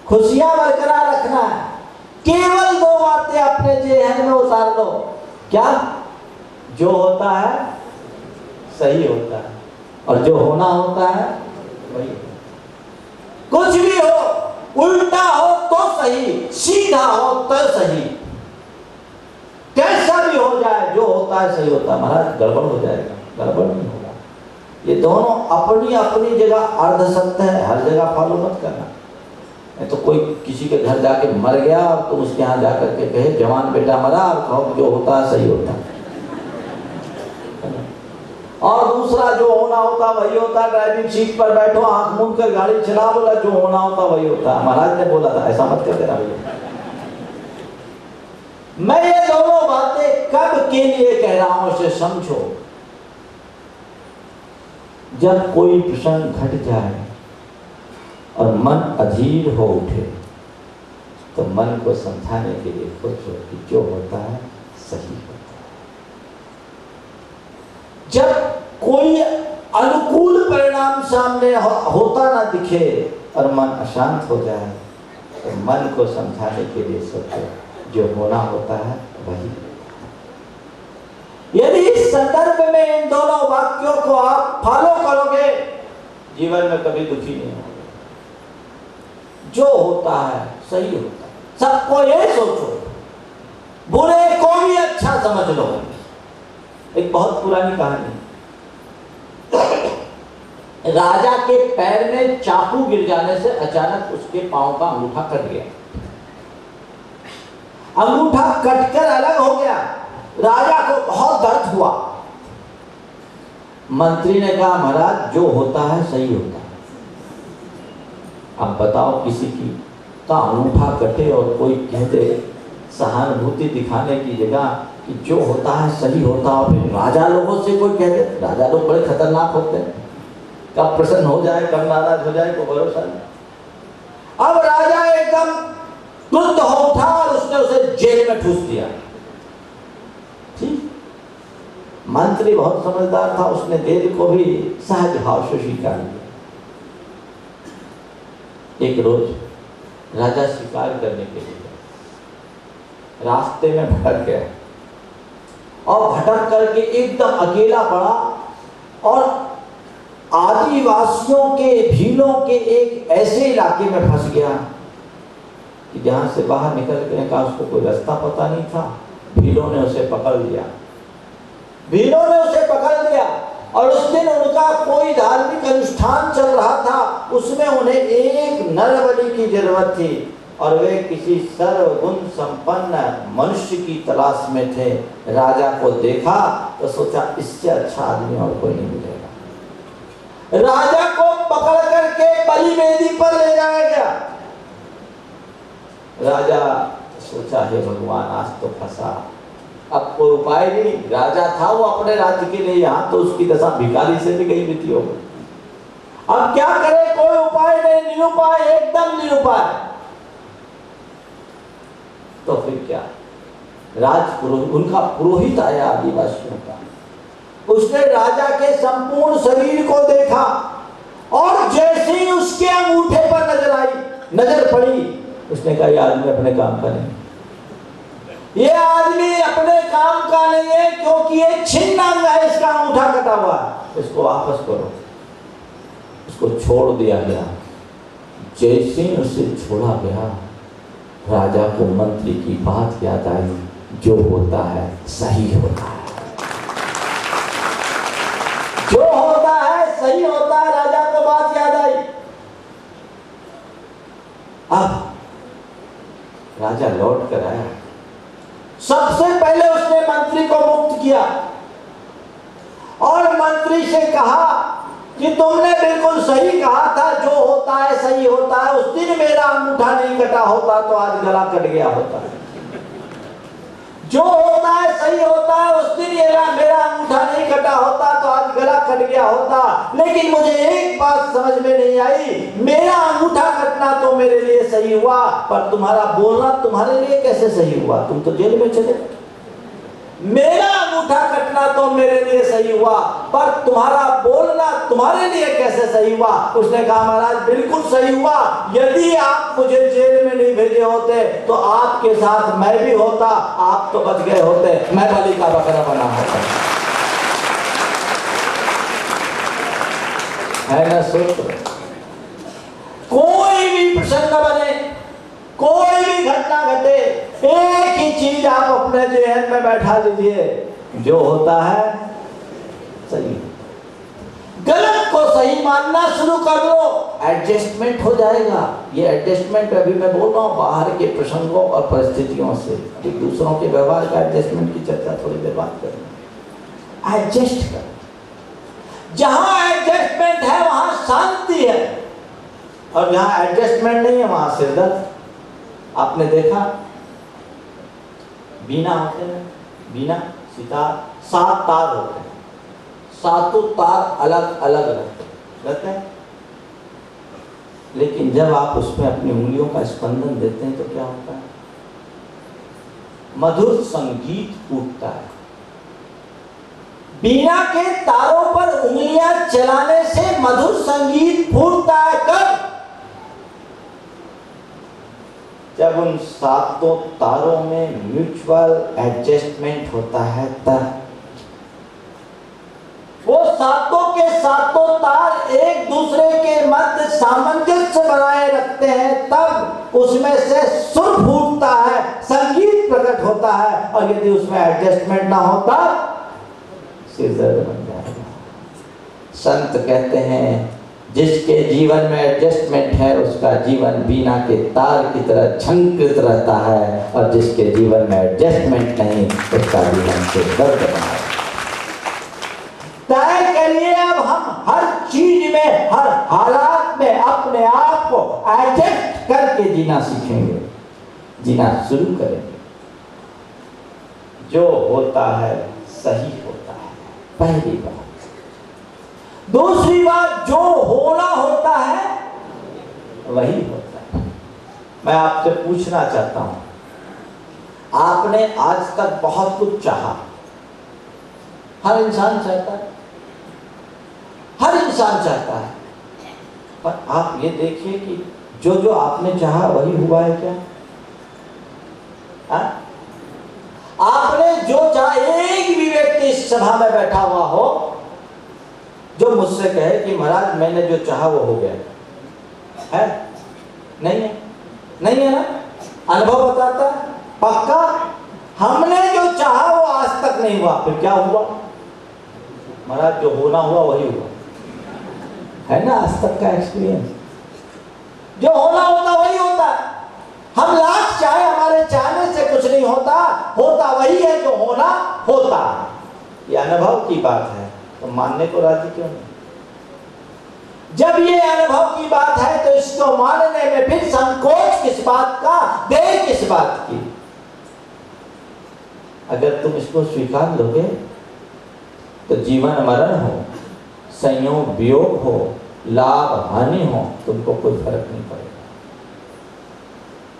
खुशियां बरकरार रखना है। केवल दो बातें अपने जेहन में उतार लो। क्या? जो होता है सही होता है और जो होना होता है वही। कुछ भी हो, उल्टा हो तो सही, सीधा हो तो सही, कैसा भी हो जाए, जो होता है सही होता है। महाराज गड़बड़ हो जाएगा, गड़बड़ नहीं होगा। ये दोनों अपनी अपनी जगह अर्ध सत्य है, हर जगह फॉलो मत करना। तो कोई किसी के घर जाके मर गया और तुम उसके यहाँ जाकर के कहे जवान बेटा मरा, और कहो जो होता है सही होता है। और दूसरा जो होना होता वही होता, ड्राइविंग सीट पर बैठो, आंख मूंद कर गाड़ी चला, बोला जो होना होता वही होता। महाराज ने बोला था ऐसा मत कर देना भैया। मैं ये दोनों बातें कब के लिए कह रहा हूं इसे समझो। जब कोई प्रसंग घट जाए और मन अधीर हो उठे तो मन को समझाने के लिए सोचो कि जो होता है सही होता है। जब कोई अनुकूल परिणाम सामने होता ना दिखे और मन अशांत हो जाए तो मन को समझाने के लिए सोचो जो होना होता है वही। यदि इस संदर्भ में इन दोनों वाक्यों को आप फॉलो करोगे जीवन में कभी दुखी नहीं होगे। जो होता है सही होता है, सबको ये सोचो, बुरे को भी अच्छा समझ लो। एक बहुत पुरानी कहानी, राजा के पैर में चाकू गिर जाने से अचानक उसके पांव का अंगूठा कट गया। अंगूठा कटकर अलग हो गया, राजा को बहुत दर्द हुआ। मंत्री ने कहा महाराज जो होता है सही होता है। अब बताओ किसी की का अंगूठा कटे और कोई कहते सहानुभूति दिखाने की जगह कि जो होता है सही होता है, फिर राजा लोगों से कोई कहते, राजा लोग बड़े खतरनाक होते हैं, कब प्रसन्न हो जाए कब नाराज हो जाए कोई भरोसा नहीं। अब राजा एकदम क्रुद्ध हो उठा और उसने उसे जेल में ठूस दिया। ठीक, मंत्री बहुत समझदार था, उसने जेल को भी सहज भाव से स्वीकार किया। एक रोज राजा शिकार करने के लिए रास्ते में भटक गया और भटक करके एकदम अकेला पड़ा और आदिवासियों के भीलों के एक ऐसे इलाके में फंस गया कि जहां से बाहर निकलने का उसको कोई रास्ता पता नहीं था। भीलों ने उसे पकड़ लिया, भीलों ने उसे पकड़ लिया और उस दिन उनका कोई धार्मिक अनुष्ठान चल रहा था, उसमें उन्हें एक नरबलि की जरूरत थी और वे किसी सर्वगुण संपन्न मनुष्य की तलाश में थे। राजा को देखा तो सोचा इससे अच्छा आदमी और कोई नहीं मिलेगा। राजा को पकड़ करके बलि वेदी पर ले जाया गया। राजा सोचा हे भगवान आज तो फंसा, अब कोई उपाय नहीं। राजा था वो अपने राज्य के लिए, यहाँ तो उसकी दशा भिखारी से भी गई बीती हो गई। अब क्या करे, कोई उपाय नहीं, निरुपाय, एकदम निरुपाय। तो फिर क्या, राजपुरोहित, उनका पुरोहित आया आदिवासियों का, उसने राजा के संपूर्ण शरीर को देखा और जैसे ही उसके अंगूठे पर नजर पड़ी, उसने कहा यह आदमी अपने काम का नहीं, ये आदमी अपने काम का नहीं है, क्योंकि ये छिन्न अंग है, इसका अंगूठा कटा हुआ है, इसको वापस करो। उसको छोड़ दिया गया। जैसे ही उसे छोड़ा गया, राजा को मंत्री की बात याद आई, जो होता है सही होता है, जो होता है सही होता है। राजा को बात याद आई। अब राजा लौट कर आया, सबसे पहले उसने मंत्री को मुक्त किया और मंत्री से कहा कि तुमने बिल्कुल सही कहा था, जो होता है सही होता है। उस दिन मेरा अंगूठा नहीं कटा होता तो आज गला कट गया होता। जो होता है सही होता है, उस दिन मेरा अंगूठा नहीं कटा होता तो आज गला कट गया होता। लेकिन मुझे एक बात समझ में नहीं आई, मेरा अंगूठा कटना तो मेरे लिए सही हुआ, पर तुम्हारा बोलना तुम्हारे लिए कैसे सही हुआ? तुम तो जेल में चले। मेरा अंगूठा कटना तो मेरे लिए सही हुआ, पर तुम्हारा बोलना तुम्हारे लिए कैसे सही हुआ? उसने कहा महाराज बिल्कुल सही हुआ, यदि आप मुझे जेल में नहीं भेजे होते तो आपके साथ मैं भी होता, आप तो बच गए होते, मैं बलि का बकरा बना होता। है ना? सोच, कोई भी प्रसंग बने, कोई भी घटना घटे, एक ही चीज आप अपने जहन में बैठा लीजिए, जो होता है सही। गलत को सही मानना शुरू कर दो, एडजस्टमेंट हो जाएगा। ये एडजस्टमेंट अभी मैं बोल रहा हूँ बाहर के प्रसंगों और परिस्थितियों से, एक दूसरों के व्यवहार का एडजस्टमेंट की चर्चा थोड़ी देर बात करेंगे। एडजस्ट कर, जहां एडजस्टमेंट है वहां शांति है, और जहां एडजस्टमेंट नहीं है वहां सिरदर्द। आपने देखा बीना होते हैं, बीना सितार, 7 तार होते हैं, 7 तार अलग अलग रहते हैं, लेकिन जब आप उसमें अपनी उंगलियों का स्पंदन देते हैं तो क्या होता है? मधुर संगीत फूटता है। बीना के तारों पर उंगलियां चलाने से मधुर संगीत फूटता है। कब? जब उन 7 तारों में म्यूचुअल एडजस्टमेंट होता है, तब वो 7 के 7 तार एक दूसरे के मध्य सामंजस्य बनाए रखते हैं, तब उसमें से सुर फूटता है, संगीत प्रकट होता है। और यदि उसमें एडजस्टमेंट ना होता सिरदर्द बन जाएगा। संत कहते हैं जिसके जीवन में एडजस्टमेंट है उसका जीवन बीना के तार की तरह झंकृत रहता है, और जिसके जीवन में एडजस्टमेंट नहीं उसका जीवन सिरदर्द बना है। तय करिए अब हम हर चीज में, हर हालात में अपने आप को एडजस्ट करके जीना सीखेंगे, जीना शुरू करेंगे। जो होता है सही होता है, पहली बात। दूसरी बात, जो होना होता है वही होता है। मैं आपसे पूछना चाहता हूं, आपने आज तक बहुत कुछ चाहा, हर इंसान चाहता है, हर इंसान चाहता है, पर आप ये देखिए कि जो जो आपने चाहा वही हुआ है क्या? आपने जो चाहा, एक भी व्यक्ति इस सभा में बैठा हुआ हो जो मुझसे कहे कि महाराज मैंने जो चाहा वो हो गया है? नहीं है, नहीं है ना? अनुभव बताता है पक्का हमने जो चाहा वो आज तक नहीं हुआ। फिर क्या हुआ? महाराज जो होना हुआ वही हुआ, है ना? आज तक का एक्सपीरियंस, जो होना होता वही होता है। हम लाख चाहे, हमारे चाहने से कुछ नहीं होता, होता वही है जो होना होता। ये अनुभव की बात है, तो मानने को राजी क्यों नहीं? जब ये अनुभव की बात है तो इसको मानने में फिर संकोच किस बात का, देर किस बात की? अगर तुम इसको स्वीकार लोगे तो जीवन मरण हो, संयोग वियोग हो, लाभ हानि हो, तुमको कोई फर्क नहीं पड़ेगा,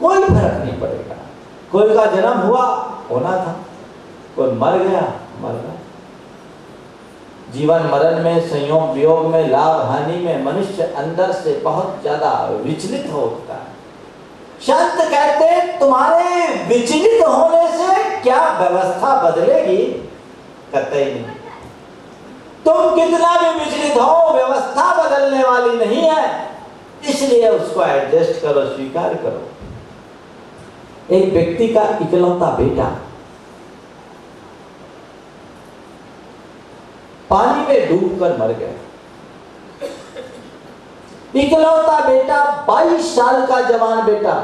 कोई फर्क नहीं पड़ेगा। कोई का जन्म हुआ, होना था, कोई मर गया, मर गया। जीवन मरण में, संयोग वियोग में, लाभ हानि में मनुष्य अंदर से बहुत ज्यादा विचलित हो उठता है। संत कहते तुम्हारे विचलित होने से क्या व्यवस्था बदलेगी? कतई नहीं। तुम कितना भी विचलित हो, व्यवस्था बदलने वाली नहीं है, इसलिए उसको एडजस्ट करो, स्वीकार करो। एक व्यक्ति का इकलौता बेटा पानी में डूबकर मर गया। इकलौता बेटा, 22 साल का जवान बेटा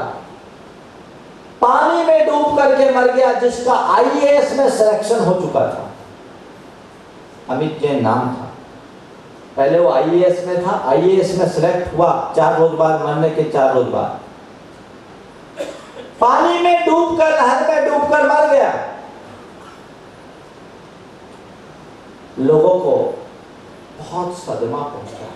पानी में डूब करके मर गया, जिसका आईएएस में सिलेक्शन हो चुका था। अमित जैन नाम था। पहले वो आईएएस में था, आईएएस में सिलेक्ट हुआ 4 रोज बाद, मरने के 4 रोज बाद पानी में डूबकर, नहर में डूबकर मर गया। लोगों को बहुत सदमा पहुंचा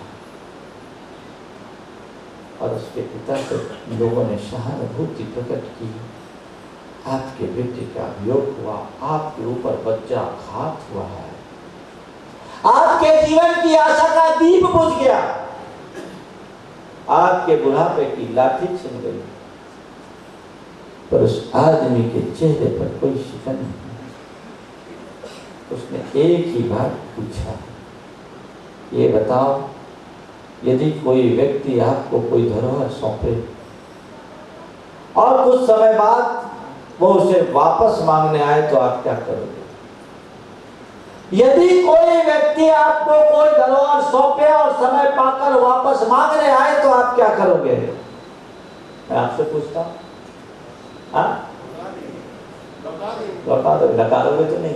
और उसके पिता से लोगों ने सहानुभूति प्रकट की। आपके बेटे का वियोग हुआ, आपके ऊपर बच्चा घात हुआ है, आपके जीवन की आशा का दीप बुझ गया, आपके बुढ़ापे की लाठी छिन गई। पर उस आदमी के चेहरे पर कोई शिकन नहीं। उसने एक ही बात पूछा, ये बताओ यदि कोई व्यक्ति आपको कोई धरोहर सौंपे और कुछ समय बाद वो उसे वापस मांगने आए तो आप क्या करोगे? यदि कोई व्यक्ति आपको कोई धरोहर सौंपे और समय पाकर वापस मांगने आए तो आप क्या करोगे? मैं आपसे पूछता हूं, लौटा दो? डका दोगे तो नहीं?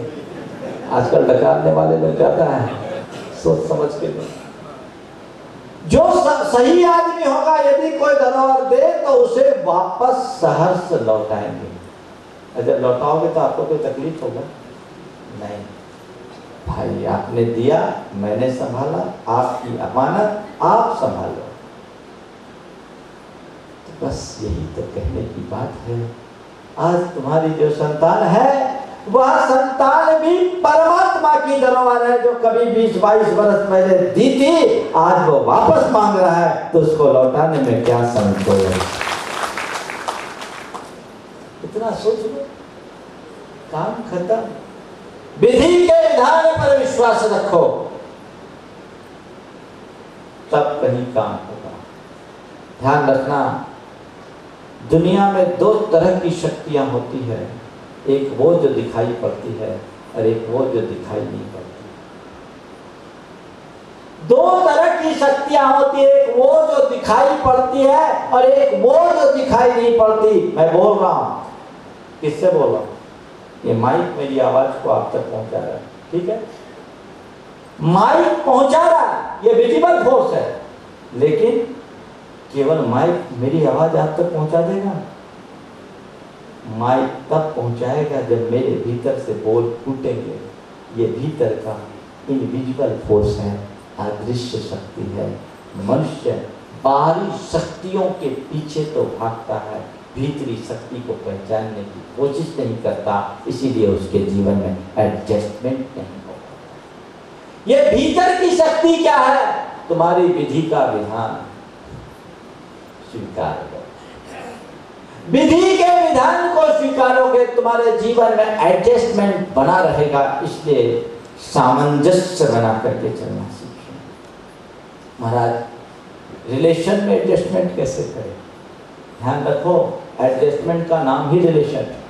आजकल डकारने वाले लोग ज्यादा है, सोच समझ के लो। जो सही आदमी होगा यदि कोई धरोहर दे तो उसे वापस सहर्ष लौटाएंगे। अगर लौटाओगे तो आपको कोई तकलीफ होगा नहीं। भाई आपने दिया, मैंने संभाला, आपकी अमानत आप संभालो। तो बस यही तो कहने की बात है। आज तुम्हारी जो संतान है वह संतान भी परमात्मा की धरोहर है, जो कभी 20-22 वर्ष पहले दी थी, आज वो वापस मांग रहा है, तो उसको लौटाने में क्या संकोच है। इतना सोच लो, काम खत्म। विधि के विधान पर विश्वास रखो, तब कहीं काम होगा। ध्यान रखना, दुनिया में 2 तरह की शक्तियां होती है, एक वो जो दिखाई पड़ती है और एक वो जो दिखाई नहीं पड़ती। 2 तरह की शक्तियां होती है, एक वो जो दिखाई पड़ती है और एक वो जो दिखाई नहीं पड़ती। मैं बोल रहा हूं, किससे बोल रहा हूं? ये माइक मेरी आवाज को आप तक पहुंचा रहा है, ठीक है? माइक पहुंचा रहा है, ये विजिबल फोर्स है, लेकिन केवल माइक मेरी आवाज आप तक पहुंचा देगा? माइक तब पहुंचाएगा जब मेरे भीतर से बोल फूटेंगे। ये भीतर का इनविजिबल फोर्स है, अदृश्य शक्ति है। मनुष्य बाहरी शक्तियों के पीछे तो भागता है, भीतरी शक्ति को पहचानने की कोशिश नहीं करता, इसीलिए उसके जीवन में एडजस्टमेंट नहीं हो पाता। ये भीतर की शक्ति क्या है? तुम्हारी विधि का विधान स्वीकार करो। विधि के विधान को स्वीकारोगे, तुम्हारे जीवन में एडजस्टमेंट बना रहेगा। इसलिए सामंजस्य बना करके चलना सीखें। महाराज, रिलेशन में एडजस्टमेंट कैसे करें? ध्यान रखो, एडजस्टमेंट का नाम ही रिलेशन है।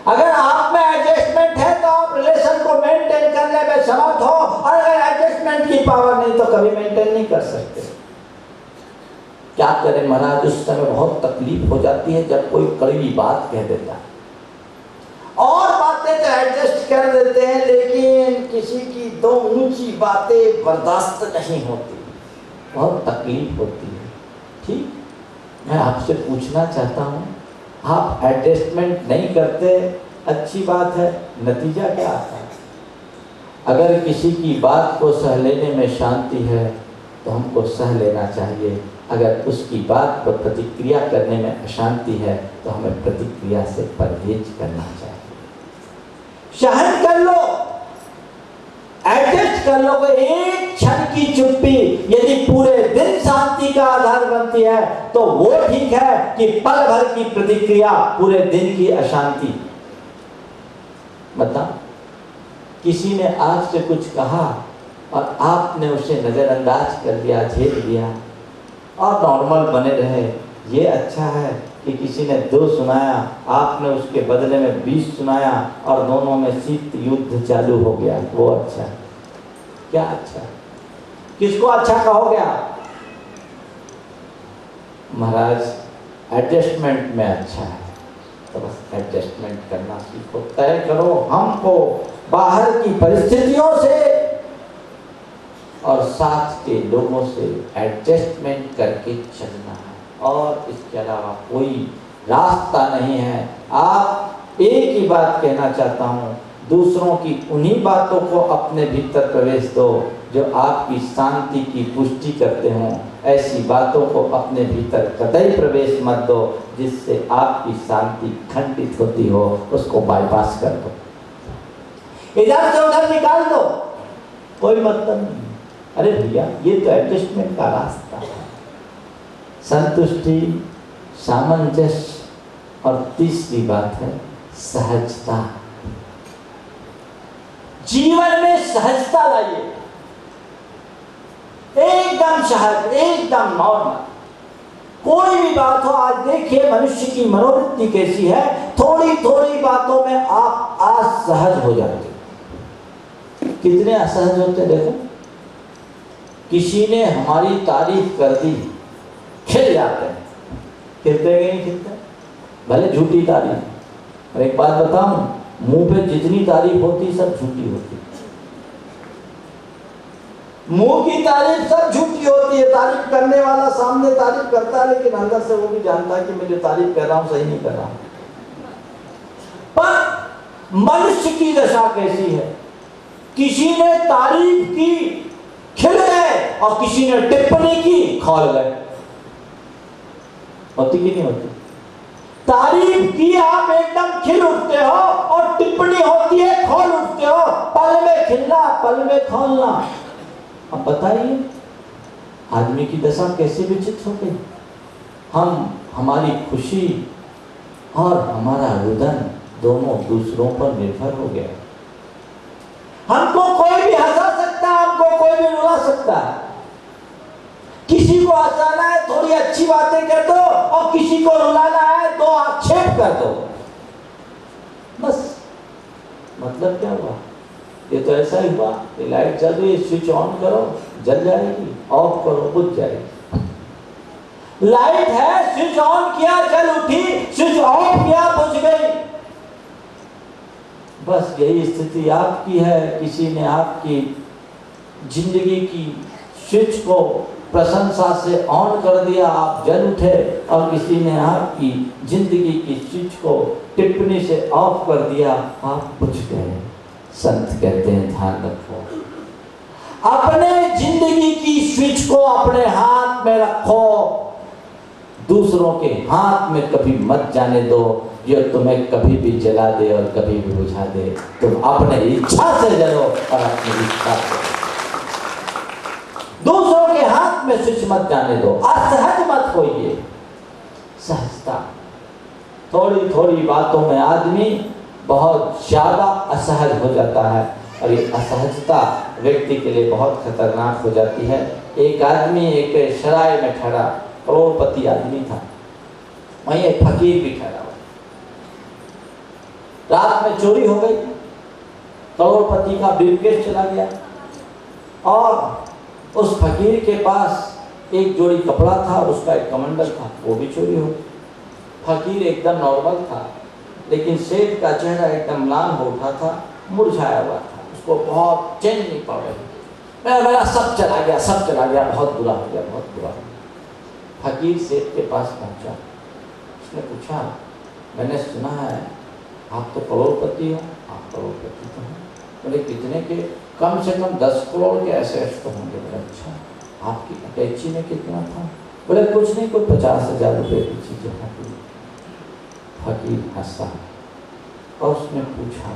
अगर आप में एडजस्टमेंट है तो आप रिलेशन को मेंटेन करने में समर्थ हो, और अगर एडजस्टमेंट की पावर नहीं तो कभी मेंटेन नहीं कर सकते। क्या करें महाराज, उस समय बहुत तकलीफ हो जाती है जब कोई कड़वी बात कह देता है। और बातें तो एडजस्ट कर देते हैं, लेकिन किसी की 2 ऊंची बातें बर्दाश्त नहीं होती, बहुत तकलीफ होती है। ठीक, मैं आपसे पूछना चाहता हूँ, आप एडजस्टमेंट नहीं करते, अच्छी बात है, नतीजा क्या आता है? अगर किसी की बात को सह लेने में शांति है तो हमको सह लेना चाहिए। अगर उसकी बात पर प्रतिक्रिया करने में अशांति है तो हमें प्रतिक्रिया से परहेज करना चाहिए। सहन कर लो, एडजस्ट कर लो। एक क्षण की चुप्पी यदि पूरे दिन शांति का आधार बनती है तो वो ठीक है कि पल भर की प्रतिक्रिया पूरे दिन की अशांति। बता, किसी ने आपसे कुछ कहा और आपने उसे नजरअंदाज कर दिया, झेल दिया और नॉर्मल बने रहे, ये अच्छा है कि किसी ने 2 सुनाया, आपने उसके बदले में 20 सुनाया और दोनों में शीत युद्ध चालू हो गया? वो अच्छा है? क्या अच्छा? किसको अच्छा कहोगे आप? महाराज, एडजस्टमेंट में अच्छा है तो बस एडजस्टमेंट करना सीखो। तय करो हमको बाहर की परिस्थितियों से और साथ के लोगों से एडजस्टमेंट करके चलना है, और इसके अलावा कोई रास्ता नहीं है। आप एक ही बात कहना चाहता हूँ, दूसरों की उन्हीं बातों को अपने भीतर प्रवेश दो जो आपकी शांति की पुष्टि करते हों। ऐसी बातों को अपने भीतर कतई प्रवेश मत दो जिससे आपकी शांति खंडित होती हो, उसको बाईपास कर दो, इधर से उधर निकाल दो, कोई मतलब नहीं। अरे भैया, ये तो एडजस्टमेंट का रास्ता है। संतुष्टि, सामंजस्य, और तीसरी बात है सहजता। जीवन में सहजता लाइए, एकदम सहज, एकदम नॉर्मल। कोई भी बात हो, आज देखिए मनुष्य की मनोवृत्ति कैसी है, थोड़ी थोड़ी बातों में आप असहज हो जाते हैं। कितने असहज होते देखो, किसी ने हमारी तारीफ कर दी, खिल जाते हैं। खिलते कि नहीं खिलते? भले झूठी तारीफ। और एक बात बताऊं, मुंह पे जितनी तारीफ होती सब झूठी होती। मुंह की तारीफ सब झूठी होती है, तारीफ करने वाला सामने तारीफ करता है लेकिन अंदर से वो भी जानता है कि मैं जो तारीफ कर रहा हूं सही नहीं कर रहा हूं। पर मनुष्य की दशा कैसी है, किसी ने तारीफ की खिल गए और किसी ने टिप्पणी की खौल गए। होती कि नहीं होती? तारीफ की आप एकदम खिल उठते हो और टिप्पणी होती है खौल उठते हो। पल में खिलना, पल में खौलना। अब बताइए आदमी की दशा कैसे विचित्र हो गई। हम हमारी खुशी और हमारा रुदन दोनों दूसरों पर निर्भर हो गया। हमको कोई भी हंसा सकता है, हमको कोई भी रुला सकता है। किसी को हंसाना है थोड़ी अच्छी बातें कर दो और किसी को रुलाना है तो आक्षेप कर दो, बस। मतलब क्या हुआ? ये तो ऐसा ही हुआ कि लाइट जल रही है, स्विच ऑन करो जल जाएगी, ऑफ करो बुझ जाएगी। लाइट है, स्विच ऑन किया जल उठी, स्विच ऑफ किया बुझ गई। बस यही स्थिति आपकी है। किसी ने आपकी जिंदगी की स्विच को प्रशंसा से ऑन कर दिया, आप जल उठे, और किसी ने आपकी जिंदगी की स्विच को टिप्पणी से ऑफ कर दिया, आप बुझ गए। संत कहते हैं ध्यान रखो, अपने जिंदगी की स्विच को अपने हाथ में रखो, दूसरों के हाथ में कभी मत जाने दो जो तुम्हें कभी भी जला दे और कभी भी बुझा दे। तुम अपने इच्छा से जलो और अपनी इच्छा से, दूसरों के हाथ में स्विच मत जाने दो। असहज मत होइए, सहजता। थोड़ी थोड़ी बातों में आदमी बहुत ज्यादा असहज हो जाता है और ये असहजता व्यक्ति के लिए बहुत खतरनाक हो जाती है। एक आदमी एक सराय में ठहरा, करोड़पति आदमी था, वहीं एक फकीर भी ठहरा हुआ। रात में चोरी हो गई, करोड़पति का ब्रीफकेस चला गया और उस फकीर के पास एक जोड़ी कपड़ा था, उसका एक कमंडल था, वो भी चोरी हो गई। फकीर एकदम नॉर्मल था लेकिन सेठ का चेहरा एकदम म्लान हो उठा था, मुरझाया हुआ था, उसको बहुत चैन नहीं पड़ रही। मेरा सब चला गया, सब चला गया, बहुत बुरा हो गया, बहुत बुरा हो गया। फकीर सेठ के पास पहुंचा, उसने पूछा, मैंने सुना है आप तो करोड़पति हो। आप करोड़पति तो हैं। बोले कितने के? कम से कम 10 करोड़ के एसेट्स तो होंगे। बोले अच्छा, आपकी अटैची में कितना था? बोले कुछ नहीं, कोई 50,000 रुपये की चीजें हैं। फकीर हंसा और उसने पूछा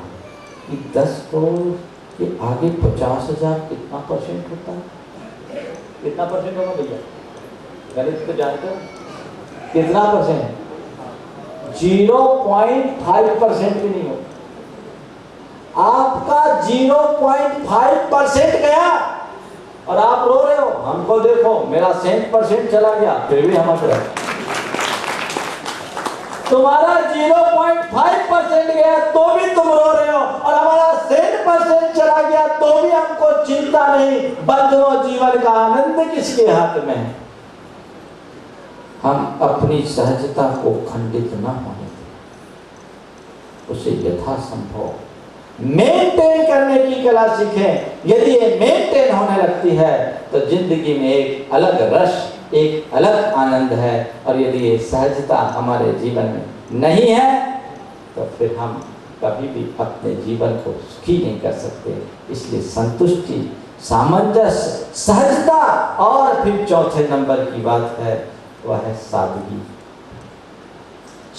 कि 10 करोड़ के आगे 50,000 कितना परसेंट होता है? कितना परसेंट होगा भैया? गणित तो जानते हो कितना परसेंट? 0.5% भी नहीं हो। आपका 0.5% गया और आप रो रहे हो। हमको देखो, मेरा 100% चला गया, फिर भी हम हंस रहे। तुम्हारा 0.5% गया तो भी तुम रो रहे हो और हमारा 100% चला गया तो भी हमको चिंता नहीं। बंधुओं, जीवन का आनंद किसके हाथ में है? हम अपनी सहजता को खंडित न होने दें, उसे यथासंभव मेंटेन करने की कला सीखें। यदि ये मेंटेन होने लगती है तो जिंदगी में एक अलग रस, एक अलग आनंद है। और यदि ये सहजता हमारे जीवन में नहीं है तो फिर हम कभी भी अपने जीवन को सुखी नहीं कर सकते। इसलिए संतुष्टि, सामंजस्य, सहजता, और फिर चौथे नंबर की बात है वह है सादगी।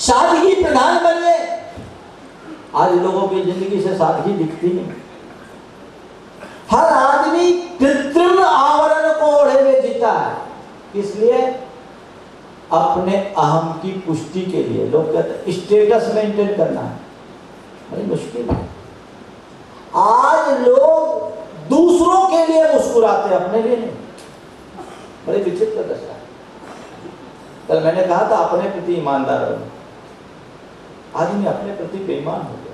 सादगी प्रधान बनिए। आज लोगों की जिंदगी से सादगी दिखती नहीं। हर आदमी कृत्रिम आवरण को ओढ़े हुए जीता है। इसलिए अपने अहम की पुष्टि के लिए लोग कहते हैं स्टेटस मेंटेन करना है, बड़ी मुश्किल है। आज लोग दूसरों के लिए मुस्कुराते, अपने लिए नहीं। बड़ी विचित्र दशा है। कल मैंने कहा था अपने प्रति ईमानदार रहो। आदमी अपने प्रति बेईमान हो गया।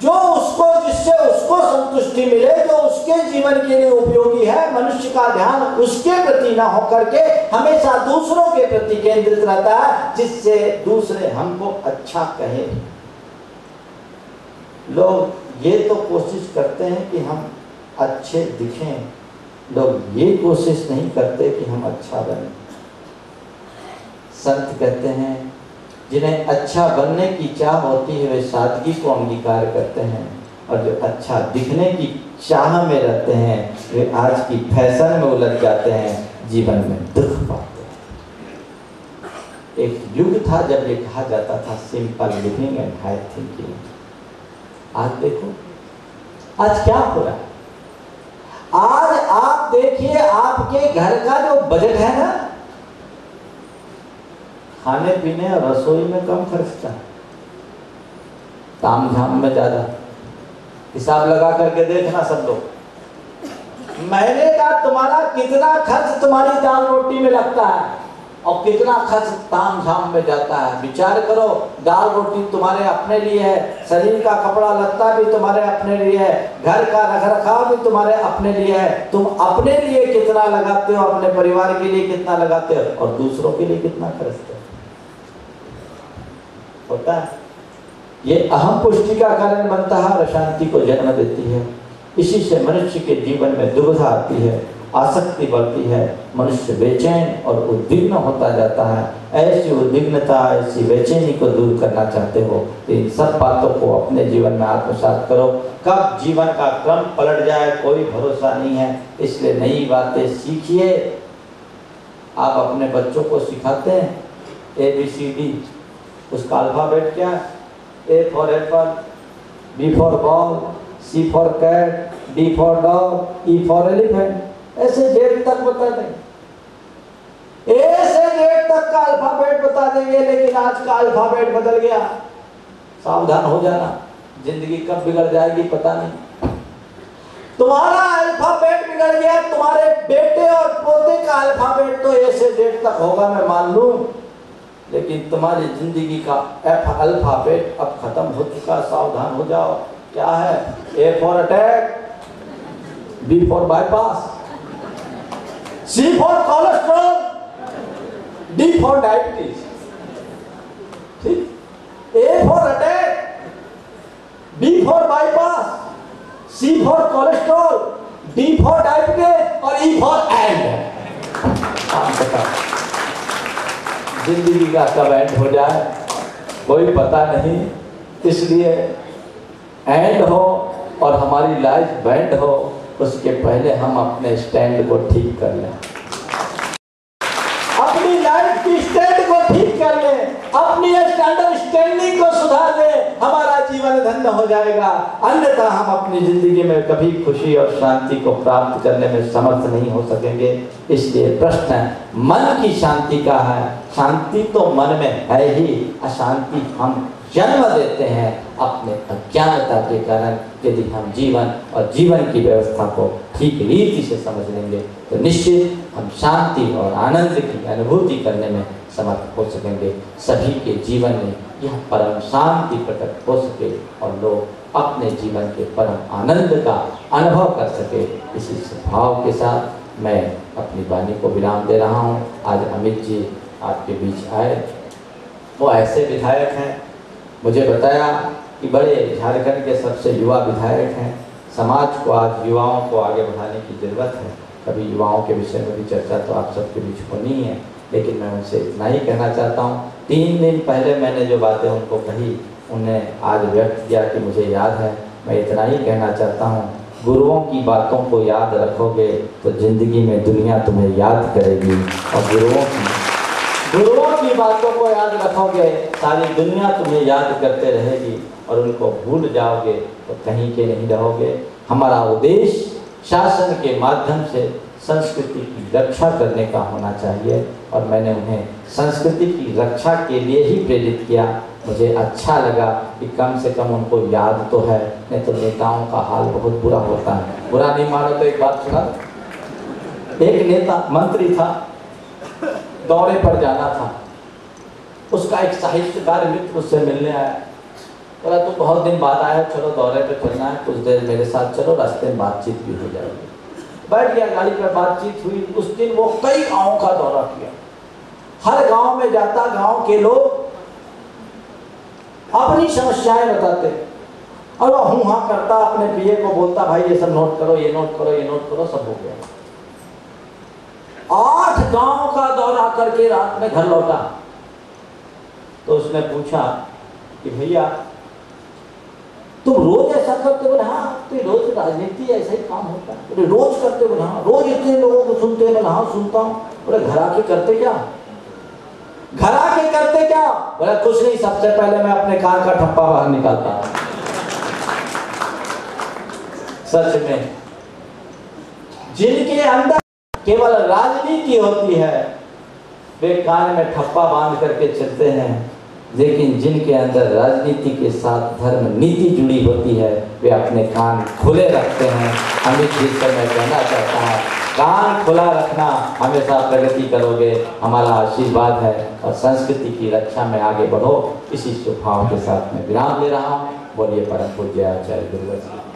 जो उसको, जिससे उसको संतुष्टि मिले, जो उसके जीवन के लिए उपयोगी है, मनुष्य का ध्यान उसके प्रति ना हो करके हमेशा दूसरों के प्रति केंद्रित रहता है, जिससे दूसरे हमको अच्छा कहें। लोग ये तो कोशिश करते हैं कि हम अच्छे दिखें, लोग ये कोशिश नहीं करते कि हम अच्छा बने। संत कहते हैं जिन्हें अच्छा बनने की चाह होती है वे सादगी को अंगीकार करते हैं, और जो अच्छा दिखने की चाह में रहते हैं वे आज की फैशन में उलझ जाते हैं, जीवन में दुख पाते हैं। एक युग था जब ये कहा जाता था simple living and high thinking. आज देखो आज क्या हो रहा है। आज आप देखिए आपके घर का जो बजट है ना, खाने पीने और रसोई में कम खर्चता है, ताम झाम में ज्यादा। हिसाब लगा करके देखना सब लोग, महीने का तुम्हारा कितना खर्च तुम्हारी दाल रोटी में लगता है और कितना खर्च ताम झाम में जाता है। विचार करो, दाल रोटी तुम्हारे अपने लिए है, शरीर का कपड़ा लत्ता भी तुम्हारे अपने लिए है, घर का रखरखाव भी तुम्हारे अपने लिए है। तुम अपने लिए कितना लगाते हो, अपने परिवार के लिए कितना लगाते हो, और दूसरों के लिए कितना खर्चते हो। होता है ये अहम पुष्टि का कारण बनता है और अशांति को जन्म देती है। इसी से मनुष्य के जीवन में दुविधा आती है, आसक्ति बढ़ती है, मनुष्य बेचैन और उद्विग्न होता जाता है। ऐसी उद्विग्नता, ऐसी बेचैनी को दूर करना चाहते हो तो इन सब बातों को अपने जीवन में आत्मसात करो। कब जीवन का क्रम पलट जाए कोई भरोसा नहीं है, इसलिए नई बातें सीखिए। आप अपने बच्चों को सिखाते हैं ABCD, उसका अल्फाबेट क्या है? A for apple, B for ball, C for cat, D for dog, E for elephant. ऐसे Z तक बता देंगे, A से Z तक का अल्फाबेट बता देंगे, लेकिन आज का अल्फाबेट बदल गया। सावधान हो जाना, जिंदगी कब बिगड़ जाएगी पता नहीं। तुम्हारा अल्फाबेट बिगड़ गया, तुम्हारे बेटे और पोते का अल्फाबेट तो A से Z तक होगा मैं मान लूं, लेकिन तुम्हारी जिंदगी का अल्फाबेट अब खत्म हो चुका। सावधान हो जाओ। क्या है? A for attack, B for bypass, C for cholesterol, D for diabetes. ठीक? A for attack, B for bypass, C for cholesterol, D for diabetes और E फॉर एंड। जिंदगी का कब एंड हो जाए कोई पता नहीं, इसलिए एंड हो और हमारी लाइफ बैंड हो उसके पहले हम अपने स्टैंड को ठीक कर लें, अपनी लाइफ की स्टैंड को ठीक कर लें, अपनी अंडरस्टैंडिंग को सुधार लें, हमारा जीवन धन्य हो जाएगा। अन्यथा हम अपनी जिंदगी में कभी खुशी और शांति को प्राप्त करने में समर्थ नहीं हो सकेंगे। इसलिए प्रश्न मन की शांति का है। शांति तो मन में है ही, अशांति हम जन्म देते हैं अपने अज्ञानता के कारण। यदि हम जीवन और जीवन की व्यवस्था को ठीक रीति से समझ लेंगे तो निश्चित हम शांति और आनंद की अनुभूति करने में समर्थ हो सकेंगे। सभी के जीवन में यह परम शांति प्रकट हो सके और लोग अपने जीवन के परम आनंद का अनुभव कर सके। इसी भाव के साथ मैं अपनी वाणी को विराम दे रहा हूँ। आज अमित जी आपके बीच आए, वो ऐसे विधायक हैं, मुझे बताया कि बड़े झारखंड के सबसे युवा विधायक हैं। समाज को आज युवाओं को आगे बढ़ाने की ज़रूरत है। कभी युवाओं के विषय में भी चर्चा तो आप सबके बीच होनी है, लेकिन मैं उनसे इतना ही कहना चाहता हूँ, 3 दिन पहले मैंने जो बातें उनको कही उन्हें आज व्यक्त किया कि मुझे याद है। मैं इतना ही कहना चाहता हूँ, गुरुओं की बातों को याद रखोगे तो ज़िंदगी में दुनिया तुम्हें याद करेगी, और गुरुओं की बातों को याद रखोगे सारी दुनिया तुम्हें याद करते रहेगी, और उनको भूल जाओगे तो कहीं के नहीं रहोगे। हमारा उद्देश्य शासन के माध्यम से संस्कृति की रक्षा करने का होना चाहिए, और मैंने उन्हें संस्कृति की रक्षा के लिए ही प्रेरित किया। मुझे अच्छा लगा कि कम से कम उनको याद तो है, नहीं तो नेताओं का हाल बहुत बुरा होता है। बुरा नहीं मानो तो एक बात सुना, एक नेता मंत्री था, दौरे पर जाना था, उसका एक साहित्यकार मित्र उससे मिलने आया, बोला तो बहुत दिन बाद आया, चलो दौरे पे चलना है, कुछ देर मेरे साथ चलो, रास्ते में बातचीत भी हो जाएगी। बैठ गया, गाड़ी पर बातचीत हुई। उस दिन वो कई गांवों का दौरा किया, हर गांव में जाता, गांव के लोग अपनी समस्याएं बताते और वह हूँ हाँ करता, अपने पीए को बोलता भाई ये सब नोट करो, ये नोट करो, ये नोट करो, सब हो गया। 8 गांव का दौरा करके रात में घर लौटा। तो उसने पूछा कि भैया तुम रोज ऐसा करते? बोले हाँ, तो रोज राजनीति ऐसा ही काम होता है। बोले रोज करते? बोले हाँ। रोज इतने लोगों को सुनते हैं? बोले हाँ सुनता हूँ। बोले घर आके करते क्या? घर आके करते क्या? बोले कुछ नहीं, सबसे पहले मैं अपने कान का ठप्पा बाहर निकालता हूँ। सच में जिनके अंदर केवल राजनीति होती है वे कान में ठप्पा बांध करके चलते हैं, लेकिन जिनके अंदर राजनीति के साथ धर्म नीति जुड़ी होती है वे अपने कान खुले रखते हैं। अमित जी से मैं कहना चाहता हूँ, कान खुला रखना, हमेशा प्रगति करोगे, हमारा आशीर्वाद है। और संस्कृति की रक्षा में आगे बढ़ो, इसी शुभ भाव के साथ मैं विराम ले रहा हूँ। बोलिए परम पूज्य आचार्य गुरुवर।